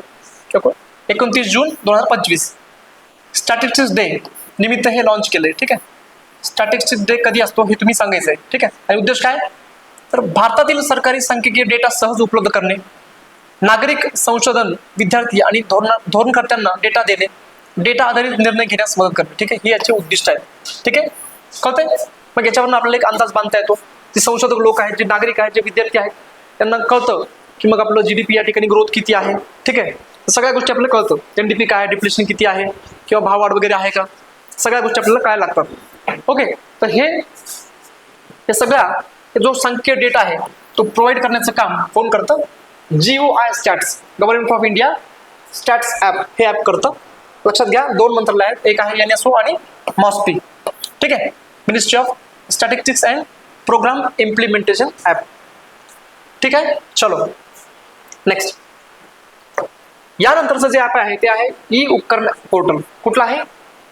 29 जून 2025 स्टॅटिस्टिक्स डे निमित्त हे लॉन्च केलंय. ठीक आहे, स्टॅटिस्टिक्स डे कधी असतो हे तुम्ही सांगायचं आहे. ठीक आहे, आणि उद्देश काय, तर भारतातील सरकारी सांख्यिकीय डेटा सहज उपलब्ध करणे, नागरिक संशोधन विद्यार्थी आणि धोरणकर्त्यांना डेटा देणे, डेटा आधारित निर्णय घेण्यास मदत करणे. ठीक आहे, ही याचे उद्दिष्ट आहे. ठीक आहे, कळतंय. मग याच्यावरून आपल्याला एक अंदाज बांधता येतो. जे संशोधक लोक आहेत, जे नागरिक आहेत, जे विद्यार्थी आहेत, त्यांना कळतं की मग आपलं GDP या ठिकाणी ग्रोथ किती आहे. ठीक आहे, सगळ्या गोष्टी आपल्याला कळतं. NDP काय, डिप्लेशन किती आहे, किंवा भाववाढ वगैरे आहे का, सगळ्या गोष्टी आपल्याला काय लागतात. ओके, तर हे सगळ्या जो सांख्यिकीय डेटा आहे तो प्रोव्हाइड करण्याचं काम कोण करतं, GOI stats, government of India stats app हे ॲप करतं. लक्षात घ्या, 2 मंत्रालय आहेत, एक आहे NSO आणि मॉस्पी. ठीक आहे, ministry of statistics and programme Implementation app. ठीक आहे, चलो नेक्स्ट. यानंतरचं जे ॲप आहे ते आहे ई उपकरण पोर्टल. कुठलं आहे,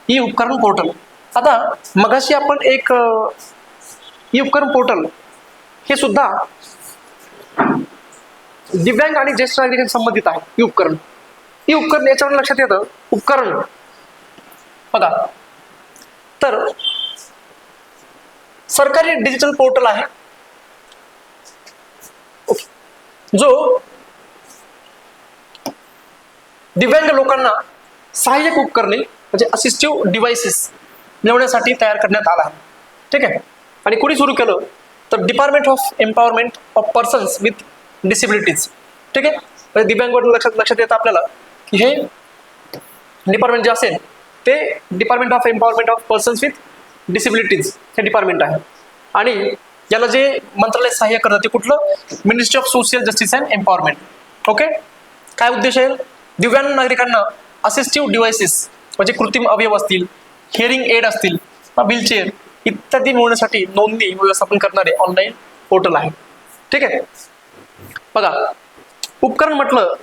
ई उपकरण पोर्टल. आता मगाशी आपण एक ई उपकरण पोर्टल हे सुद्धा दिव्यांग आणि ज्येष्ठ नागरिकांशी संबंधित आहे. ई उपकरण, ई उपकरण याच्यावर लक्षात येतं. उपकरण बघा, तर सरकारी डिजिटल पोर्टल आहे जो दिव्यांग लोकांना सहाय्यक उपकरणे म्हणजे असिस्टिव्ह डिव्हाइसेस मिळवण्यासाठी तयार करण्यात आला आहे. ठीक आहे, आणि कोणी सुरू केलं तर department of empowerment of persons with disabilities. ठीक आहे, म्हणजे दिव्यांगावर लक्षात येतं आपल्याला की हे डिपार्टमेंट जे असेल ते department of empowerment of persons with disabilities हे डिपार्टमेंट आहे. आणि याला जे मंत्रालय सहाय्य करतं ते कुठलं, ministry of social justice and empowerment. Okay, काय उद्देश आहे, दिव्यांग नागरिकांना असिस्टिव्ह डिव्हाइसेस म्हणजे कृत्रिम अवयव असतील, हिअरिंग एड असतील, व्हीलचेअर इत्यादी मिळवण्यासाठी नोंदणी व्यवस्थापन करणारे ऑनलाईन पोर्टल आहे. ठीक आहे, बघा उपकरण म्हटलं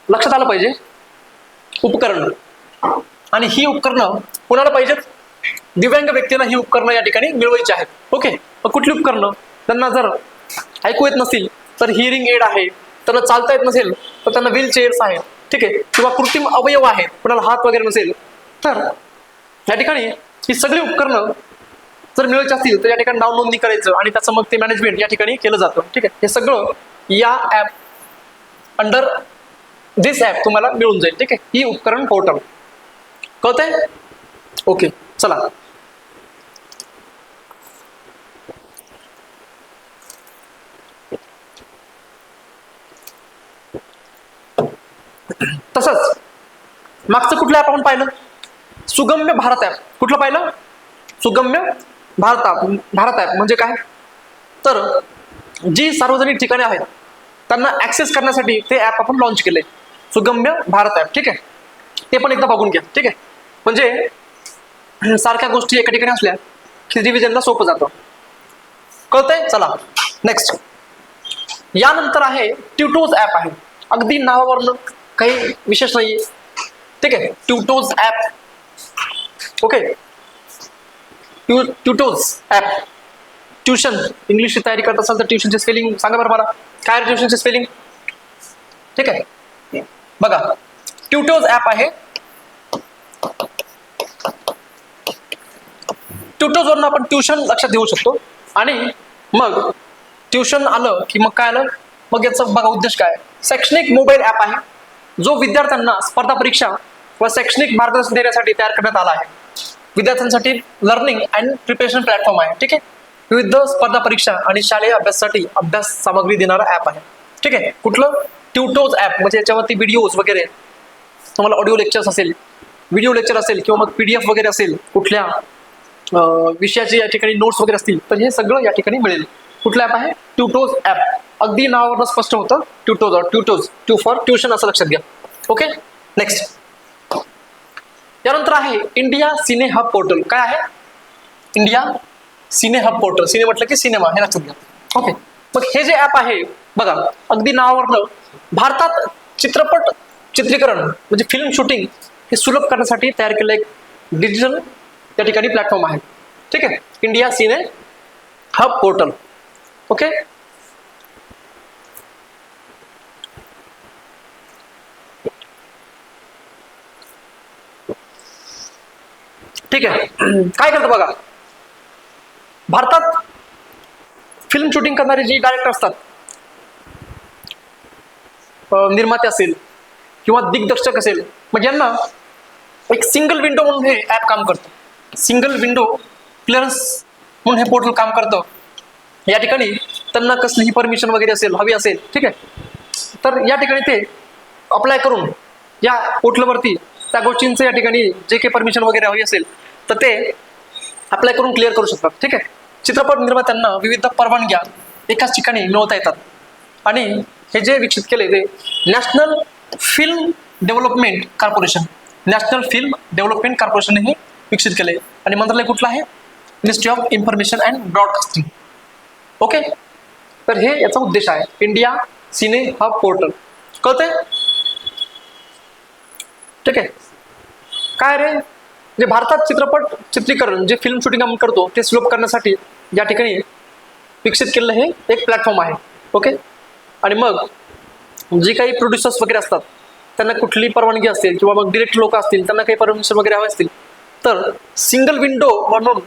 लक्षात आलं पाहिजे उपकरण, आणि ही उपकरणं कोणाला पाहिजेत, दिव्यांग व्यक्तींना ही उपकरणं या ठिकाणी मिळवायची आहेत. ओके, मग कुठली उपकरणं, त्यांना जर ऐकू येत नसतील तर हिअरिंग एड आहे, त्यांना चालता येत नसेल तर त्यांना व्हीलचेअर्स आहेत. ठीक आहे, किंवा कृत्रिम अवयव आहेत, कोणाला हात वगैरे नसेल तर या ठिकाणी ही सगळी उपकरणं जर मिळवायची असतील तर या ठिकाणी नाव नोंदणी करायचं आणि त्याचं मग ते मॅनेजमेंट या ठिकाणी केलं जातं. ठीक आहे, हे सगळं या ॲप अंडर दिस ॲप तुम्हाला मिळून जाईल. ठीक आहे, ही उपकरण पोर्टल. कळतंय. ओके, चला तसंच मागचं कुठलं ॲप आपण पाहिलं, सुगम्य भारत ॲप. कुठलं पाहिलं, सुगम्य भारत ॲप म्हणजे काय, तर जी सार्वजनिक ठिकाणे आहेत त्यांना ऍक्सेस करण्यासाठी ते ॲप आपण लॉन्च केलंय, सुगम्य भारत ॲप. ठीक आहे, ते पण एकदा बघून घ्या. ठीक आहे, म्हणजे सारख्या गोष्टी एका ठिकाणी असल्या की रिव्हिजनला सोपं जातं. कळतंय. चला नेक्स्ट. यानंतर आहे ट्युटोज ॲप आहे. अगदी नावावरनं काही विशेष नाही. ठीक आहे, ट्युटोज ॲप. ओके, ट्युटोज ॲप. ट्युशन इंग्लिशची तयारी करत असाल तर ट्युशनचे स्पेलिंग सांगा बरं मला. काय ट्युशनचे स्पेलिंग. ठीक आहे, बघा ट्युटोज ॲप आहे. ट्युटोजवरून आपण ट्युशन लक्षात घेऊ शकतो. आणि मग ट्युशन आलं की मग काय आलं, मग याचा बघा उद्देश काय, शैक्षणिक मोबाईल ॲप आहे जो विद्यार्थ्यांना स्पर्धा परीक्षा व शैक्षणिक मार्गदर्शन देण्यासाठी तयार करण्यात आला आहे. विद्यार्थ्यांसाठी लर्निंग अँड प्रिपरेशन प्लॅटफॉर्म आहे. ठीक आहे, विविध स्पर्धा परीक्षा आणि शालेय अभ्यासासाठी अभ्यास सामग्री देणारा ॲप आहे. ठीक आहे, कुठलं, ट्युटोज ॲप. म्हणजे याच्यावरती व्हिडिओज वगैरे तुम्हाला ऑडिओ लेक्चर्स असेल, व्हिडिओ लेक्चर असेल किंवा मग PDF वगैरे असेल, कुठल्या विषयाचे या ठिकाणी नोट्स वगैरे असतील तर हे सगळं या ठिकाणी मिळेल. कुठलं ॲप आहे, ट्युटोज ॲप. अगदी नावावरून स्पष्ट होतं, ट्युटोज ट्यू फॉर ट्युशन असं लक्षात घ्या. Okay, next. त्यानंतर आहे इंडिया सिने हब पोर्टल. काय आहे, इंडिया सिने हब पोर्टल. सिने म्हटलं की सिनेमा हे लक्षात घ्या. ओके, मग हे जे ऍप आहे बघा, अगदी नावावरनं भारतात चित्रपट चित्रीकरण म्हणजे फिल्म शूटिंग हे सुलभ करण्यासाठी तयार केलं एक डिजिटल त्या ठिकाणी प्लॅटफॉर्म आहे. ठीक आहे, इंडिया सिने हब पोर्टल. ओके, ठीक आहे. काय करतं बघा, भारतात फिल्म शूटिंग करणारे जे डायरेक्टर असतात, निर्माते असेल किंवा दिग्दर्शक असेल, मग यांना एक सिंगल विंडो म्हणून हे ऍप काम करतं. सिंगल विंडो क्लिअरन्स म्हणून हे पोर्टल काम करतं. या ठिकाणी त्यांना कसलीही परमिशन वगैरे असेल, हवी असेल, ठीक आहे, तर या ठिकाणी ते अप्लाय करून या पोर्टलवरती त्या गोष्टींचं या ठिकाणी जे काही परमिशन वगैरे हवी असेल तर ते अप्लाय करून क्लिअर करू शकतात. ठीक आहे, चित्रपट निर्मात्यांना विविध परवानग्या एकाच ठिकाणी मिळवता येतात. आणि हे जे विकसित केले ते national film development corporation, national film development corporation हे विकसित केले. आणि मंत्रालय कुठलं आहे? Ministry of information and broadcasting. Okay, तर हे याचा उद्देश आहे इंडिया सिने हब पोर्टल. कळतंय? ठीक आहे. काय रे, जे भारतात चित्रपट चित्रीकरण जे फिल्म शूटिंग आपण करतो ते सुलभ करण्यासाठी या ठिकाणी विकसित केलेलं हे एक प्लॅटफॉर्म आहे. ओके, आणि मग जे काही प्रोड्युसर्स वगैरे असतात त्यांना कुठली परवानगी असतील किंवा मग डिरेक्ट लोक असतील त्यांना काही परमिशन वगैरे हवे असतील तर सिंगल विंडो म्हणून,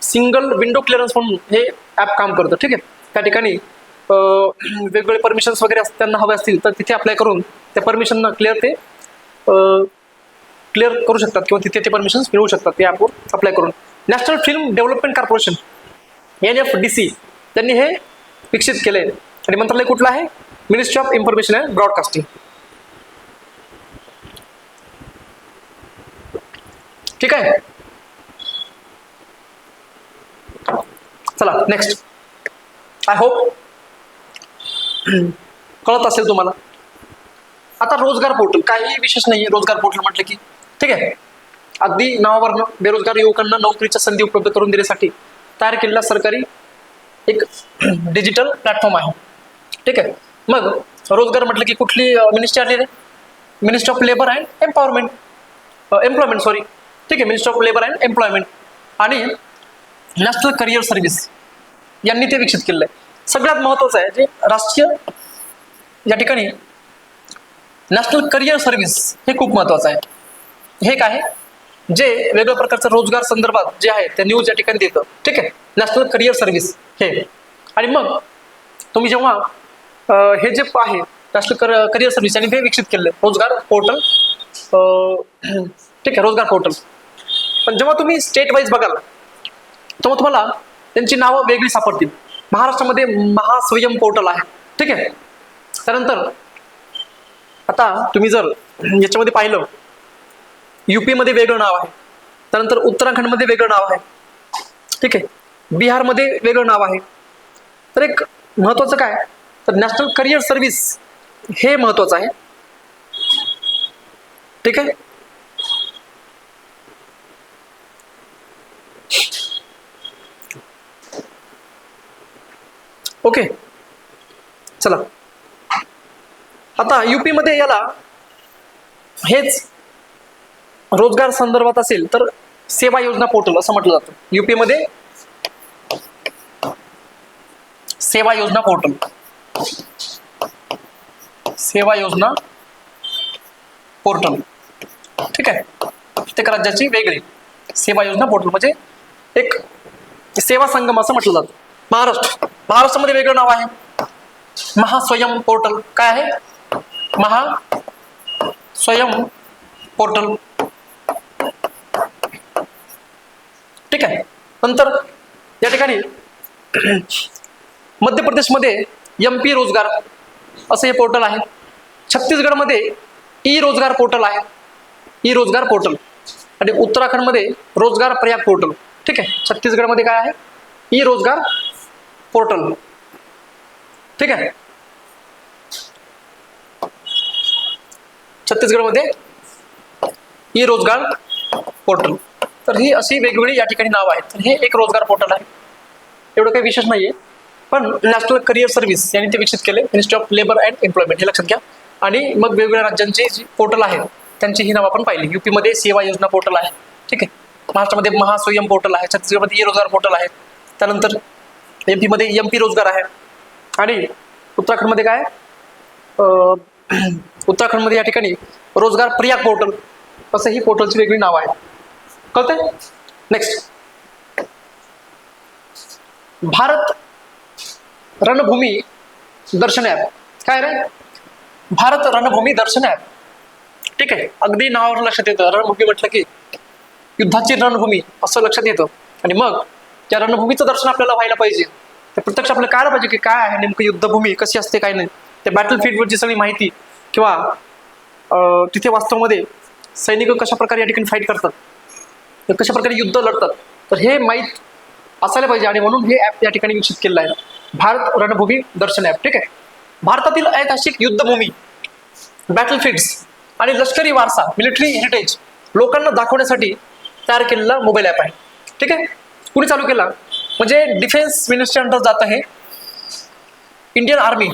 सिंगल विंडो क्लिअरन्स म्हणून हे ॲप काम करतं. ठीक आहे, त्या ठिकाणी वेगवेगळे परमिशन्स वगैरे त्यांना हवे असतील तर तिथे अप्लाय करून त्या परमिशनना क्लिअर करू शकतात किंवा तिथे ते परमिशन्स मिळवू शकतात त्या ॲपवर अप्लाय करून. National film development corporation NFDC त्यांनी हे विकसित केले. आणि मंत्रालय कुठलं आहे? Ministry of information and broadcasting. ठीक आहे, चला नेक्स्ट. आय होप कळत असेल तुम्हाला. आता रोजगार पोर्टल, काही विशेष नाही आहे रोजगार पोर्टल म्हटलं की. ठीक आहे, अगदी नावावरनं बेरोजगार युवकांना नोकरीच्या संधी उपलब्ध करून देण्यासाठी तयार केलेला सरकारी एक डिजिटल प्लॅटफॉर्म आहे. ठीक आहे, मग रोजगार म्हटलं की कुठली मिनिस्ट्री आली रे? Ministry of labour and employment. ठीक आहे, ministry of labour and employment आणि नॅशनल करिअर सर्व्हिस यांनी ते विकसित केलेलं आहे. सगळ्यात महत्त्वाचं आहे जे राष्ट्रीय या ठिकाणी नॅशनल करिअर सर्व्हिस हे खूप महत्त्वाचं आहे. हे काय, जे वेगवेगळ्या प्रकारच्या रोजगार संदर्भात जे आहे त्या न्यूज या ठिकाणी देतं. ठीक आहे, नॅशनल करिअर सर्व्हिस हे. आणि मग तुम्ही जेव्हा हे जे आहे नॅशनल करिअर सर्व्हिस यांनी हे विकसित केलं रोजगार पोर्टल. ठीक आहे, रोजगार पोर्टल. पण जेव्हा तुम्ही स्टेट वाईज बघाल तेव्हा तुम्हाला त्यांची नावं वेगळी सापडतील. महाराष्ट्रामध्ये महास्वयं पोर्टल आहे. ठीक आहे, त्यानंतर आता तुम्ही जर याच्यामध्ये पाहिलं UP मध्ये वेगळं नाव आहे, त्यानंतर उत्तराखंडमध्ये वेगळं नाव आहे. ठीक आहे, बिहारमध्ये वेगळं नाव आहे. तर एक महत्त्वाचं काय तर नॅशनल करिअर सर्व्हिस हे महत्त्वाचं आहे. ठीक आहे, ओके, चला. आता UP मध्ये याला हेच रोजगार संदर्भात असेल तर सेवा योजना पोर्टल असं म्हटलं जातं. UP मध्ये सेवा योजना पोर्टल, सेवा योजना पोर्टल. ठीक आहे, प्रत्येक राज्याची वेगळी सेवा योजना पोर्टल म्हणजे एक सेवा संगम असं म्हटलं जातं. महाराष्ट्रामध्ये वेगळं नाव आहे महास्वयं पोर्टल. काय आहे? महास्वयं पोर्टल. ठीक आहे, नंतर या ठिकाणी मध्य प्रदेशमध्ये MP रोजगार असं हे पोर्टल आहे. छत्तीसगडमध्ये ई रोजगार पोर्टल आहे, ई रोजगार पोर्टल. आणि उत्तराखंडमध्ये रोजगार प्रयाग पोर्टल. ठीक आहे, छत्तीसगडमध्ये काय आहे? ई रोजगार पोर्टल. ठीक आहे, छत्तीसगडमध्ये ई रोजगार पोर्टल. तर ही अशी वेगवेगळी या ठिकाणी नाव आहेत. तर हे एक रोजगार पोर्टल आहे, एवढं काही विशेष नाहीये. पण नॅशनल करिअर सर्व्हिस यांनी ते विकसित केले, ministry of labour and employment, हे लक्षात घ्या. आणि मग वेगवेगळ्या राज्यांचे जी पोर्टल आहेत त्यांची ही नाव आपण पाहिली. युपी मध्ये सेवा योजना पोर्टल आहे, ठीक आहे. महाराष्ट्रामध्ये महास्वयं पोर्टल आहे, छत्तीसगडमध्ये रोजगार पोर्टल आहे, त्यानंतर एमपी मध्ये एमपी रोजगार आहे, आणि उत्तराखंडमध्ये काय उत्तराखंडमध्ये या ठिकाणी रोजगार प्रयाग पोर्टल, असं ही पोर्टलची वेगळी नाव आहे. कळतंय? नेक्स्ट, भारत रणभूमी दर्शन ॲप. काय रे? भारत रणभूमी दर्शन ॲप, ठीक आहे. अगदी नावावर लक्षात येतं, रणभूमी म्हटलं की युद्धाची रणभूमी असं लक्षात येतं. आणि मग त्या रणभूमीचं दर्शन आपल्याला व्हायला पाहिजे, तर प्रत्यक्ष आपल्याला कळायला पाहिजे की काय आहे नेमकं युद्धभूमी, कशी असते, काय नाही. त्या बॅटल फील्डवरची सगळी माहिती किंवा तिथे वास्तवामध्ये सैनिक कशा प्रकारे या ठिकाणी फाईट करतात, कशा प्रकारे युद्ध लढतात, तर हे माहीत असायला पाहिजे. आणि म्हणून हे ॲप या ठिकाणी विकसित केलेलं आहे, भारत रणभूमी दर्शन ॲप, ठीक आहे. भारतातील ऐतिहासिक युद्धभूमी, बॅटल फील्ड्स आणि लष्करी वारसा, मिलिटरी हेरिटेज लोकांना दाखवण्यासाठी तयार केलेला मोबाईल ॲप आहे, ठीक आहे. कुणी चालू केला? म्हणजे डिफेन्स मिनिस्ट्री अंडर जात आहे, इंडियन आर्मी,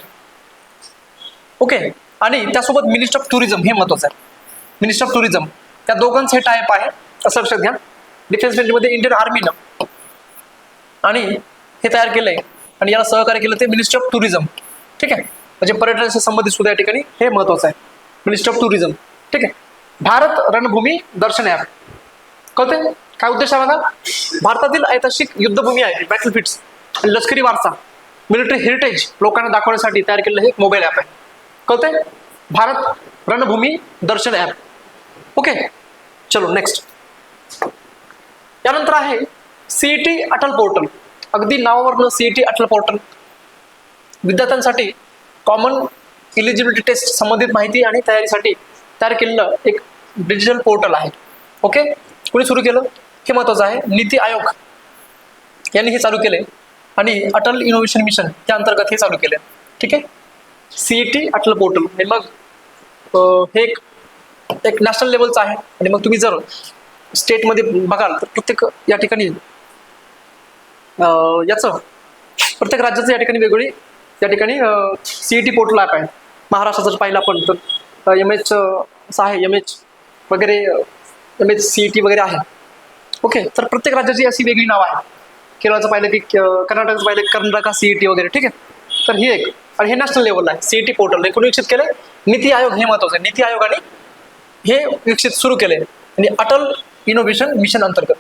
ओके. आणि त्यासोबत मिनिस्ट्री ऑफ टुरिझम, हे महत्वाचं आहे. मिनिस्ट्री ऑफ टुरिझम, त्या दोघांचं हे टायप आहे, असं लक्षात घ्या. डिफेन्स मिनिस्ट्रीमध्ये इंडियन आर्मीनं आणि हे तयार केलंय, आणि याला सहकार्य केलं ते मिनिस्ट्री ऑफ टुरिझम, ठीक आहे. म्हणजे पर्यटनाशी संबंधित सुद्धा या ठिकाणी हे महत्वाचं आहे, मिनिस्ट्री ऑफ टुरिझम, ठीक आहे. भारत रणभूमी दर्शन ॲप, कळते काय उद्देश आहे बघा. भारतातील ऐतिहासिक युद्धभूमी आहे, बॅटल फील्ड्स आणि लष्करी वारसा, मिलिटरी हेरिटेज लोकांना दाखवण्यासाठी तयार केलेलं हे मोबाईल ॲप आहे, कळते. भारत रणभूमी दर्शन ॲप, ओके. चलो नेक्स्ट. यानंतर आहे सीईटी अटल पोर्टल. अगदी नावावरनं सीईटी अटल पोर्टल, विद्यार्थ्यांसाठी कॉमन इलिजिबिलिटी टेस्ट संबंधित माहिती आणि तयारीसाठी तयार केलेलं एक डिजिटल पोर्टल आहे, ओके. कोणी सुरू केलं हे महत्वाचं आहे. नीती आयोग यांनी हे चालू केले आणि अटल इनोव्हेशन मिशन त्या अंतर्गत हे चालू केले, ठीक आहे. सीईटी अटल पोर्टल हे मग हे एक नॅशनल लेवलचं आहे. आणि मग तुम्ही जर स्टेटमध्ये बघाल तर प्रत्येक या ठिकाणी याचं प्रत्येक राज्याचं या ठिकाणी वेगवेगळी या ठिकाणी सीईटी पोर्टल ॲप आहे. महाराष्ट्राचं जर पाहिलं आपण तर MH असं आहे, MH वगैरे, MH CET वगैरे आहे, ओके. तर प्रत्येक राज्याची अशी वेगळी नाव आहे. केरळचं पाहिलं की कर्नाटकचं पाहिलं कर्नाटका CET वगैरे, ठीक आहे. तर ही एक, आणि हे नॅशनल लेवलला आहे सीईटी पोर्टल. हे कोणी विकसित केलंय? नीती आयोग, हे महत्वाचं आहे. नीती आयोगाने हे विकसित सुरू केले आणि अटल इनोव्हेशन मिशन अंतर्गत,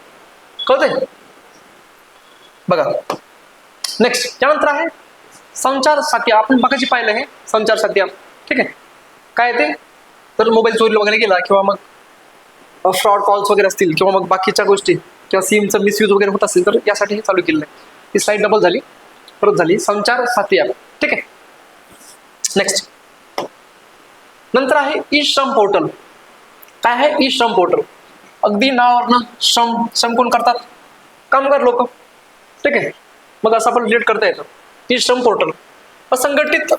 कळतंय बघा. नेक्स्ट, त्यानंतर आहे संचार साथी. आपण बघायची पाहिलं हे संचार साथी, ठीक आहे. काय ते? तर मोबाईल चोरी वगैरे गेला किंवा मग फ्रॉड कॉल्स वगैरे असतील किंवा मग बाकीच्या गोष्टी किंवा सिमचं मिसयूज वगैरे होत असेल तर यासाठी हे चालू केलेलं आहे. ही स्लाइड डबल झाली, परत झाली. संचार साथी ॲप, ठीक आहे. नेक्स्ट, नंतर आहे ई श्रम पोर्टल. काय आहे ई श्रम पोर्टल? अगदी नावावरनं श्रम कोण करतात? कामगार लोक, ठीक आहे. मग असं आपण रिलेट करता येतं. ई श्रम पोर्टल असंघटित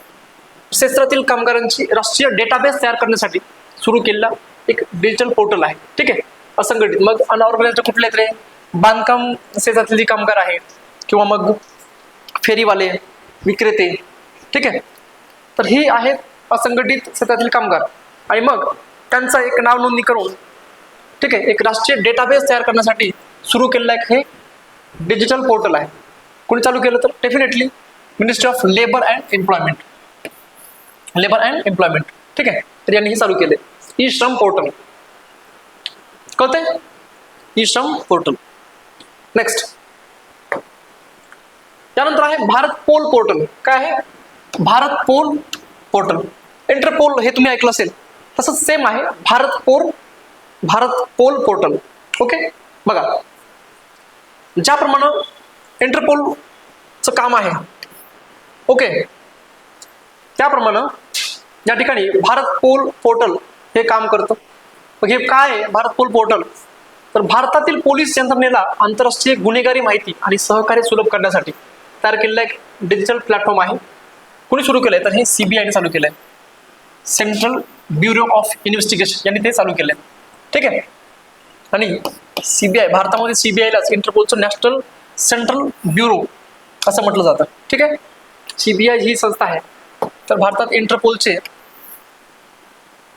क्षेत्रातील कामगारांची राष्ट्रीय डेटाबेस तयार करण्यासाठी सुरू केलेला एक डिजिटल पोर्टल आहे, ठीक आहे. असंघटित, मग अनऑर्गनाइज्ड कुठले तरी बांधकाम क्षेत्रातील जे कामगार आहेत किंवा मग फेरीवाले, विक्रेते, ठीक आहे. तर ही आहेत असंघटित क्षेत्रातील कामगार. आणि मग त्यांचा एक नाव नोंदणी करून, ठीक आहे, एक राष्ट्रीय डेटाबेस तयार करण्यासाठी सुरू केलेलं एक हे डिजिटल पोर्टल आहे. कोणी चालू केलं? तर definitely ministry of labour and employment, ठीक आहे. तर यांनी हे चालू केले ई श्रम पोर्टल, कळतंय? ई श्रम पोर्टल. नेक्स्ट, त्यानंतर आहे भारत पोल पोर्टल. काय आहे? Bharat pole portal. इंटरपोल हे तुम्ही ऐकलं असेल, तसंच सेम आहे भारत पोल पोर्टल, ओके. बघा, ज्याप्रमाणे इंटरपोलचं काम आहे, ओके, त्याप्रमाणे या ठिकाणी भारत पोल पोर्टल हे काम करतं. मग हे काय आहे भारत पोल पोर्टल? तर भारतातील पोलीस यंत्रणेला आंतरराष्ट्रीय गुन्हेगारी माहिती आणि सहकार्य सुलभ करण्यासाठी तयार केलेला एक डिजिटल प्लॅटफॉर्म आहे. कोणी सुरू केलंय? तर हे CBI ने चालू केलंय, सेंट्रल ब्युरो ऑफ इन्व्हेस्टिगेशन यांनी ते चालू केलंय, ठीक आहे. आणि सीबीआय, भारतामध्ये सीबीआयलाच इंटरपोलचं नॅशनल सेंट्रल ब्युरो असं म्हटलं जातं. ठीक आहे, सीबीआय ही संस्था आहे, तर भारतात इंटरपोलचे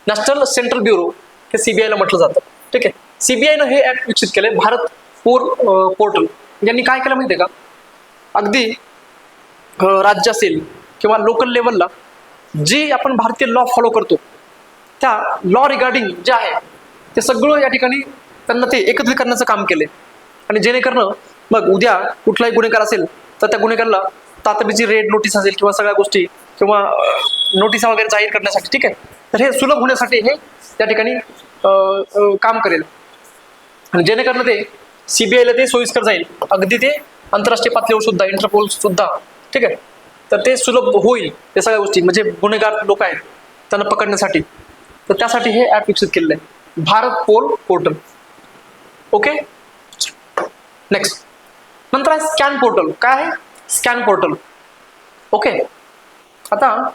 नॅशनल सेंट्रल ब्युरो हे सीबीआयला म्हटलं जातं. ठीक आहे, सीबीआयनं हे ऍप विकसित केलंय, भारत पोर्टल. यांनी काय केलं माहितीये का, अगदी राज्य असेल किंवा लोकल लेवलला जी आपण भारतीय लॉ फॉलो करतो त्या लॉ रिगार्डिंग जे आहे ते सगळं या ठिकाणी त्यांना ते एकत्रित करण्याचं काम केलंय. आणि जेणेकरून मग उद्या कुठलाही गुन्हेगार असेल तर त्या गुन्हेगाराला तातडीची रेड नोटीस असेल किंवा सगळ्या गोष्टी किंवा नोटिसा वगैरे जाहीर करण्यासाठी, ठीक आहे, तर हे सुलभ होण्यासाठी हे त्या ठिकाणी काम करेल. आणि जेणेकरून ते सीबीआयला ते सोयीस्कर जाईल, अगदी ते आंतरराष्ट्रीय पातळीवर सुद्धा, इंटरपोल सुद्धा, ठीक आहे, तर ते सुलभ होईल ते सगळ्या गोष्टी, म्हणजे गुन्हेगार लोक आहेत त्यांना पकडण्यासाठी. तर त्यासाठी हे ऍप विकसित केलेलं आहे, भारत पोर्टल. ओके, नेक्स्ट नंतर आहे स्कॅन पोर्टल. काय आहे स्कॅन पोर्टल? ओके, आता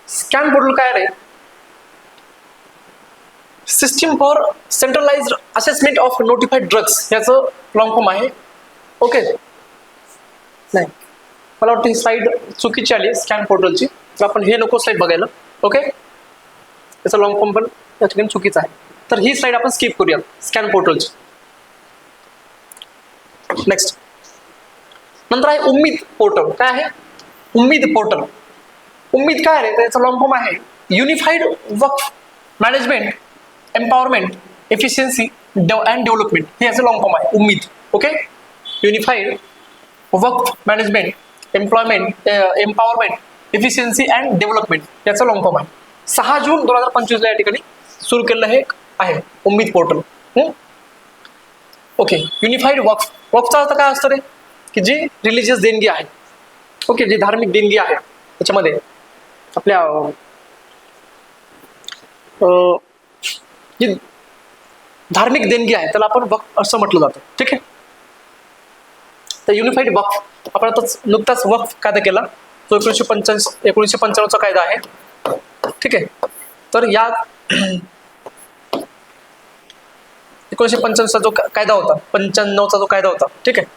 स्कॅन पोर्टल काय रे? System for centralised assessment of notified drugs याचं लॉंग फॉर्म आहे. ओके, नाही मला वाटतं ही स्लाइड चुकीची आली स्कॅन पोर्टलची, तर आपण हे नको स्लाइड बघायला. ओके, त्याचा लॉंग फॉर्म पण या ठिकाणी चुकीचा आहे, तर ही स्लाइड आपण स्किप करूया स्कॅन पोर्टलची. नेक्स्ट नंतर आहे उम्मीद पोर्टल. काय आहे उम्मीद पोर्टल? उम्मीद काय आहे, त्याचा लॉंग फॉर्म आहे unified Waqf management empowerment efficiency and development, हे याचं लॉंग फॉर्म आहे उम्मीद. Okay, unified Waqf management empowerment efficiency and development याचं लॉंग फॉर्म आहे. 6 जून 2025 या ठिकाणी सुरू केलेलं हे आहे उम्मीद पोर्टल. ओके, युनिफाईड वक्फचा अर्थ काय असतं रे, की जी रिलिजियस देणगी आहे, ओके, जी धार्मिक देणगी आहे त्याच्यामध्ये आपल्या जी धार्मिक देणगी आहे त्याला आपण वक्फ असं म्हटलं जातं. ठीक आहे, तर युनिफाईड वक्फ आपण आता नुकताच वक्फ कायदा केला जो 1995चा कायदा आहे. ठीक आहे, तर या 1995चा जो कायदा होता, 95चा जो कायदा होता, ठीक आहे,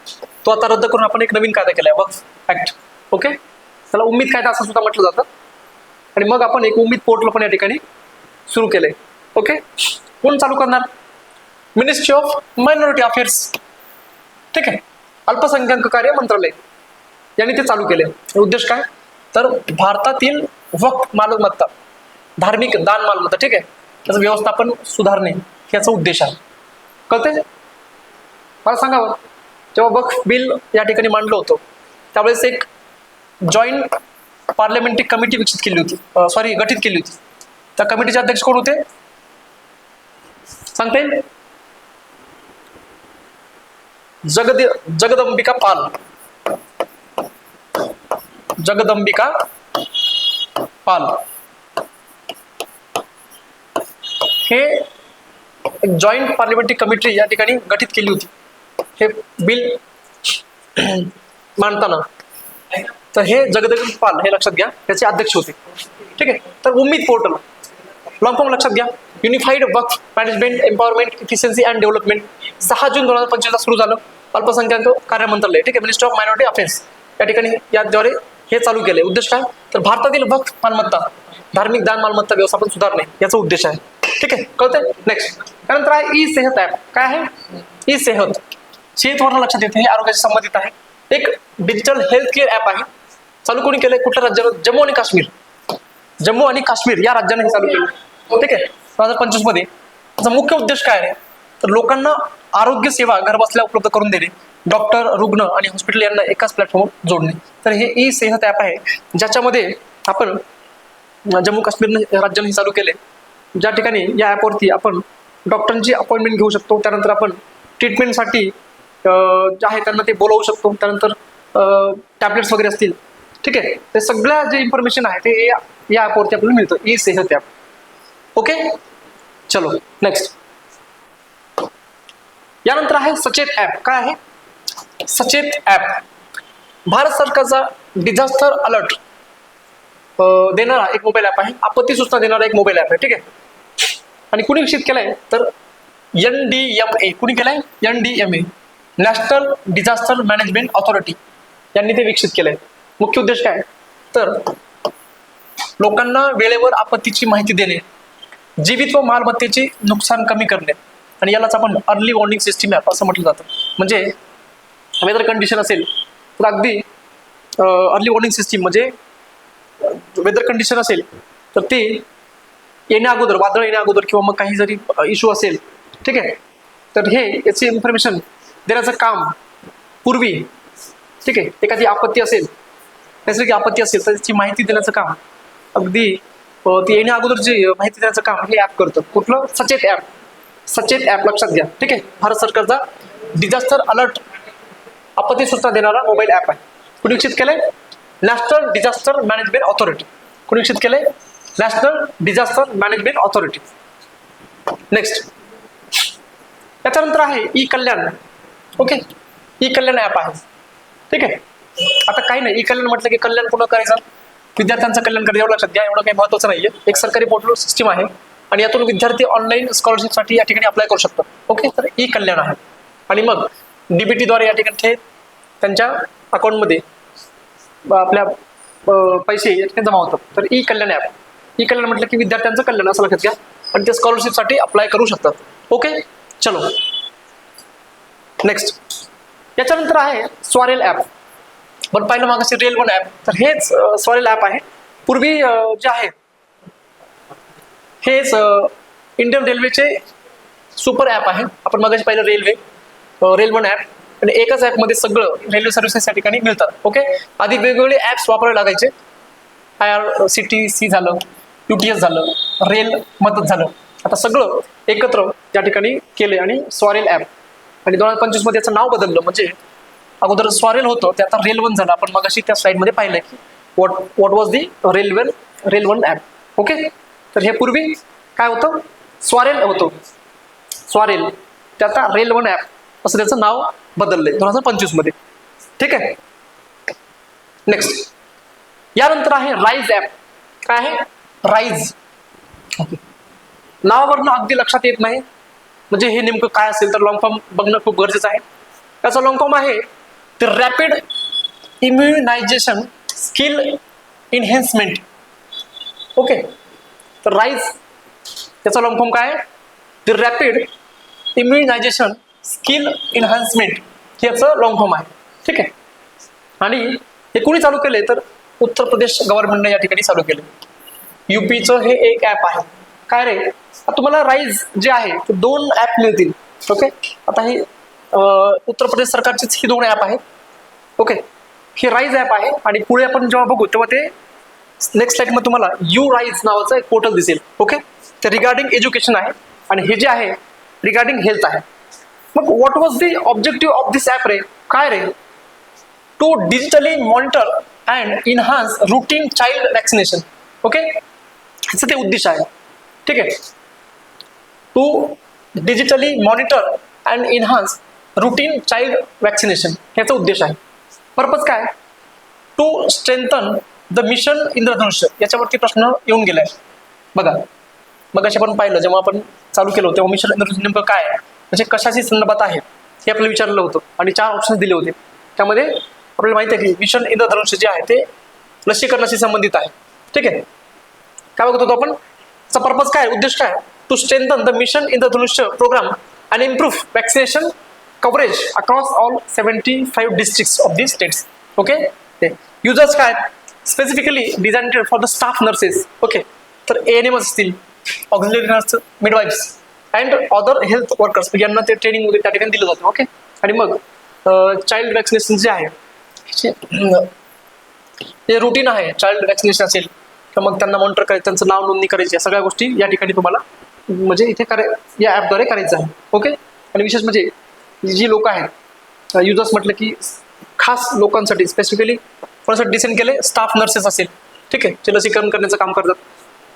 तो आता रद्द करून आपण एक नवीन कायदा केलाय वक्फ ऍक्ट. ओके, त्याला उम्मीद कायदा असं सुद्धा म्हटलं जातं. आणि मग आपण एक उम्मीद पोर्टल पण या ठिकाणी सुरू केलंय. ओके, कोण चालू करणार? Ministry of minority affairs. ठीक आहे, अल्पसंख्याक कार्य मंत्रालय यांनी ते चालू केले. उद्देश काय? तर भारतातील वक्फ मालमत्ता, धार्मिक दान मालमत्ता, ठीक आहे, त्याचं व्यवस्थापन सुधारणे याचा उद्देश आहे. कळते? मला सांगावं, जेव्हा वक्फ बिल या ठिकाणी मांडलं होतं त्यावेळेस एक जॉईंट पार्लमेंटरी कमिटी गठीत केली होती. त्या कमिटीचे अध्यक्ष कोण होते सांगता येईल? जगदंबिका पाल हे एक जॉईंट पार्लमेंटरी कमिटी या ठिकाणी गठीत केली होती हे बिल मांडताना. तर हे जगदंबिका पाल हे लक्षात घ्या, त्याचे अध्यक्ष होते. ठीक आहे, तर उम्मीद पोर्टल लॉंग फॉर्म लक्षात घ्या, unified Waqf management empowerment efficiency and development. 6 जून 2025 सुरू झालं. अल्पसंख्याक कार्य मंत्रालय, ठीक आहे, मिनिस्ट्री ऑफ मायनॉरिटी अफेअर्स या ठिकाणी याद्वारे हे चालू केले. उद्देश काय? तर भारतातील वक्फ मालमत्ता, धार्मिक दान मालमत्ता व्यवस्थापन सुधारणे याचा उद्देश आहे. ठीक आहे, कळतंय? नेक्स्ट त्यानंतर आहे ई सेहत ऍप. काय आहे ई सेहत? सेहतवरून लक्षात येते हे आरोग्याशी संबंधित आहे. एक डिजिटल हेल्थ केअर ऍप आहे. चालू कोणी केलंय? कुठल्या राज्यानं? जम्मू आणि काश्मीर या राज्याने हे चालू केलं. ठीक आहे, 2025 मध्ये. त्याचा मुख्य उद्देश काय आहे? तर लोकांना आरोग्य सेवा घरबसल्या उपलब्ध करून देणे, डॉक्टर, रुग्ण आणि हॉस्पिटल यांना एकाच प्लॅटफॉर्मवर जोडणे. तर हे ई सेहत ऍप आहे ज्याच्यामध्ये आपण जम्मू काश्मीर राज्याने चालू केले, ज्या ठिकाणी या ऍपवरती आपण डॉक्टरांची अपॉइंटमेंट घेऊ शकतो. त्यानंतर आपण ट्रीटमेंटसाठी जे आहे त्यांना ते बोलवू शकतो. त्यानंतर टॅबलेट्स वगैरे असतील, ठीक आहे, ते सगळ्या जे इन्फॉर्मेशन आहे ते या ऍपवरती आपल्याला मिळतं, ई सेहत ऍप. ओके, चलो नेक्स्ट. यानंतर आहे सचेत ऍप. काय आहे सचेत ऍप? भारत सरकारचा डिझास्टर अलर्ट देणारा एक मोबाईल ॲप आहे, आपत्ती सूचना देणारा एक मोबाईल ॲप आहे. ठीक आहे. आणि कुणी विकसित केलाय तर NDMA. कुणी केलंय? NDMA, national disaster management authority यांनी ते विकसित केलंय. मुख्य उद्देश काय तर लोकांना वेळेवर आपत्तीची माहिती देणे, जीवित व मालमत्तेचे नुकसान कमी करणे, आणि यालाच आपण अर्ली वॉर्निंग सिस्टीम ॲप असं म्हटलं जातं. म्हणजे वेदर कंडिशन असेल तर अगदी अर्ली वॉर्निंग सिस्टीम म्हणजे वेदर कंडिशन असेल तर ते येण्या अगोदर, वादळ येण्या अगोदर किंवा मग काही जरी इश्यू असेल, ठीक आहे, तर हे याची इन्फॉर्मेशन देण्याचं काम पूर्वी, ठीक आहे, एखादी आपत्ती असेल, नैसर्गिक आपत्ती असेल तर त्याची माहिती देण्याचं काम अगदी ती येण्या अगोदर जी माहिती देण्याचं काम हे ॲप करतं. कुठलं? सचेत ॲप. सचेत ॲप लक्षात घ्या. ठीक आहे. भारत सरकारचा डिझास्टर अलर्ट आपत्ती सूचना देणारा मोबाईल ॲप आहे. कुणी विकसित केलंय? National disaster management authority. कुणी विकसित केलंय? National disaster management authority. Next, त्याच्यानंतर आहे ई कल्याण. ओके, ई कल्याण ॲप आहे. ठीक आहे. आता काही नाही, ई कल्याण म्हटलं की कल्याण पूर्ण करायचं, विद्यार्थ्यांचं कल्याण करायचं, एवढं लक्षात घ्या. एवढं काही महत्त्वाचं नाहीये. एक सरकारी पोर्टल सिस्टीम आहे आणि यातून विद्यार्थी ऑनलाईन स्कॉलरशिपसाठी या ठिकाणी अप्लाय करू शकतात. ओके, तर ई कल्याण आहे. आणि मग DBTद्वारे या ठिकाणी ते त्यांच्या अकाउंटमध्ये आपल्या पैसे या ठिकाणी जमा होतात. तर ई कल्याण ॲप. ई कल्याण म्हटलं की विद्यार्थ्यांचं कल्याण असं लक्षात घ्या, आणि ते स्कॉलरशिपसाठी अप्लाय करू शकतात. ओके, चलो नेक्स्ट. याच्यानंतर आहे स्वारेल ॲप. पण पाहिलं मागाशी रेल वन ॲप, तर हेच स्वारेल ॲप आहे. पूर्वी जे आहे हेच इंडियन रेल्वेचे सुपर ॲप आहे. आपण मागाशी पाहिलं रेल वन ॲप, आणि एकाच ॲपमध्ये सगळं रेल्वे सर्व्हिसेस या ठिकाणी मिळतात. ओके, आधी वेगवेगळे ॲप्स वापरावे लागायचे. IRCTC झालं, UTS झालं, रेल मदत झालं. आता सगळं एकत्र या ठिकाणी केले आणि स्वारेल ॲप. आणि 2025 मध्ये याचं नाव बदललं. म्हणजे अगोदर स्वारेल होतं, ते आता रेल वन झालं. आपण मगाशी त्या स्लाइडमध्ये पाहिलं की what was the rail one app. Okay, तर हे पूर्वी काय होतं? स्वारेल होतं. स्वारेल ते आता रेल वन ॲप असं त्याचं नाव बदललंय 2025 मध्ये. ठीक आहे. नेक्स्ट, यानंतर आहे राईज ॲप. काय आहे? राईज. ओके, नावावरनं अगदी लक्षात येत नाही म्हणजे हे नेमकं काय असेल, तर लॉंग फॉर्म बघणं खूप गरजेचं आहे. त्याचा लॉंग फॉर्म आहे the rapid immunisation skill enhancement. Okay, तर राईज त्याचा लॉंग फॉर्म काय आहे? The rapid immunisation skill enhancement याचं लॉंग फॉर्म आहे. ठीक आहे. आणि हे कोणी चालू केले तर उत्तर प्रदेश गव्हर्नमेंटने या ठिकाणी चालू केले. UPचं हे एक ॲप आहे. काय रे, तुम्हाला राईज जे आहे ते 2 ॲप मिळतील. ओके, आता ही उत्तर प्रदेश सरकारचीच ही 2 ॲप आहेत. ओके, हे राईज ॲप आहे. आणि पुढे आपण जेव्हा बघू तेव्हा ते नेक्स्ट स्लाइडमध्ये तुम्हाला राईज नावाचं एक पोर्टल दिसेल. ओके, ते रिगार्डिंग एज्युकेशन आहे आणि हे जे आहे रिगार्डिंग हेल्थ आहे. मग what was the objective of this app रे? काय रे? To digitally monitor and enhance routine child vaccination. Okay, ह्याचं ते उद्देश आहे. ठीक आहे. To digitally monitor and enhance routine child vaccination ह्याचा उद्देश आहे. पर्पज काय? टू स्ट्रेंथन द मिशन इंद्रधनुष्य. याच्यावरती प्रश्न येऊन गेलाय बघा. मग अशा आपण पाहिलं जेव्हा आपण चालू केलं होतं तेव्हा मिशन इंद्रधनुष्य नेमकं काय आहे, म्हणजे कशाशी संदर्भात आहे हे आपल्याला विचारलं होतं आणि 4 ऑप्शन दिले होते. त्यामध्ये आपल्याला माहिती आहे की मिशन इंद्रधनुष्य जे आहे ते लसीकरणाशी संबंधित आहे. ठीक आहे. काय बघत होतो आपण? त्याचा पर्पज काय, उद्देश काय? To strengthen the mission Indradhanush programme and improve vaccination coverage across all 75 districts of the states. Okay, users काय? Specifically designed for the staff nurses. Okay, तर ANM असतील, auxiliary nurse, midwives and other health workers यांना ते training वगैरे त्या ठिकाणी दिलं जातं. ओके, आणि मग चाइल्ड वॅक्सिनेशन जे आहे ते रुटीन आहे. चाइल्ड वॅक्सिनेशन असेल तर मग त्यांना मॉनिटर करायचं, त्यांचं नाव नोंदणी करायची, या सगळ्या गोष्टी या ठिकाणी तुम्हाला म्हणजे इथे या ॲपद्वारे करायचं आहे. ओके, आणि विशेष म्हणजे जी लोक आहेत युजर्स म्हटलं की खास लोकांसाठी स्पेसिफिकली कोणासाठी डिझाईन केले? स्टाफ नर्सेस असेल, ठीक आहे, जे लसीकरण करण्याचं काम करतात.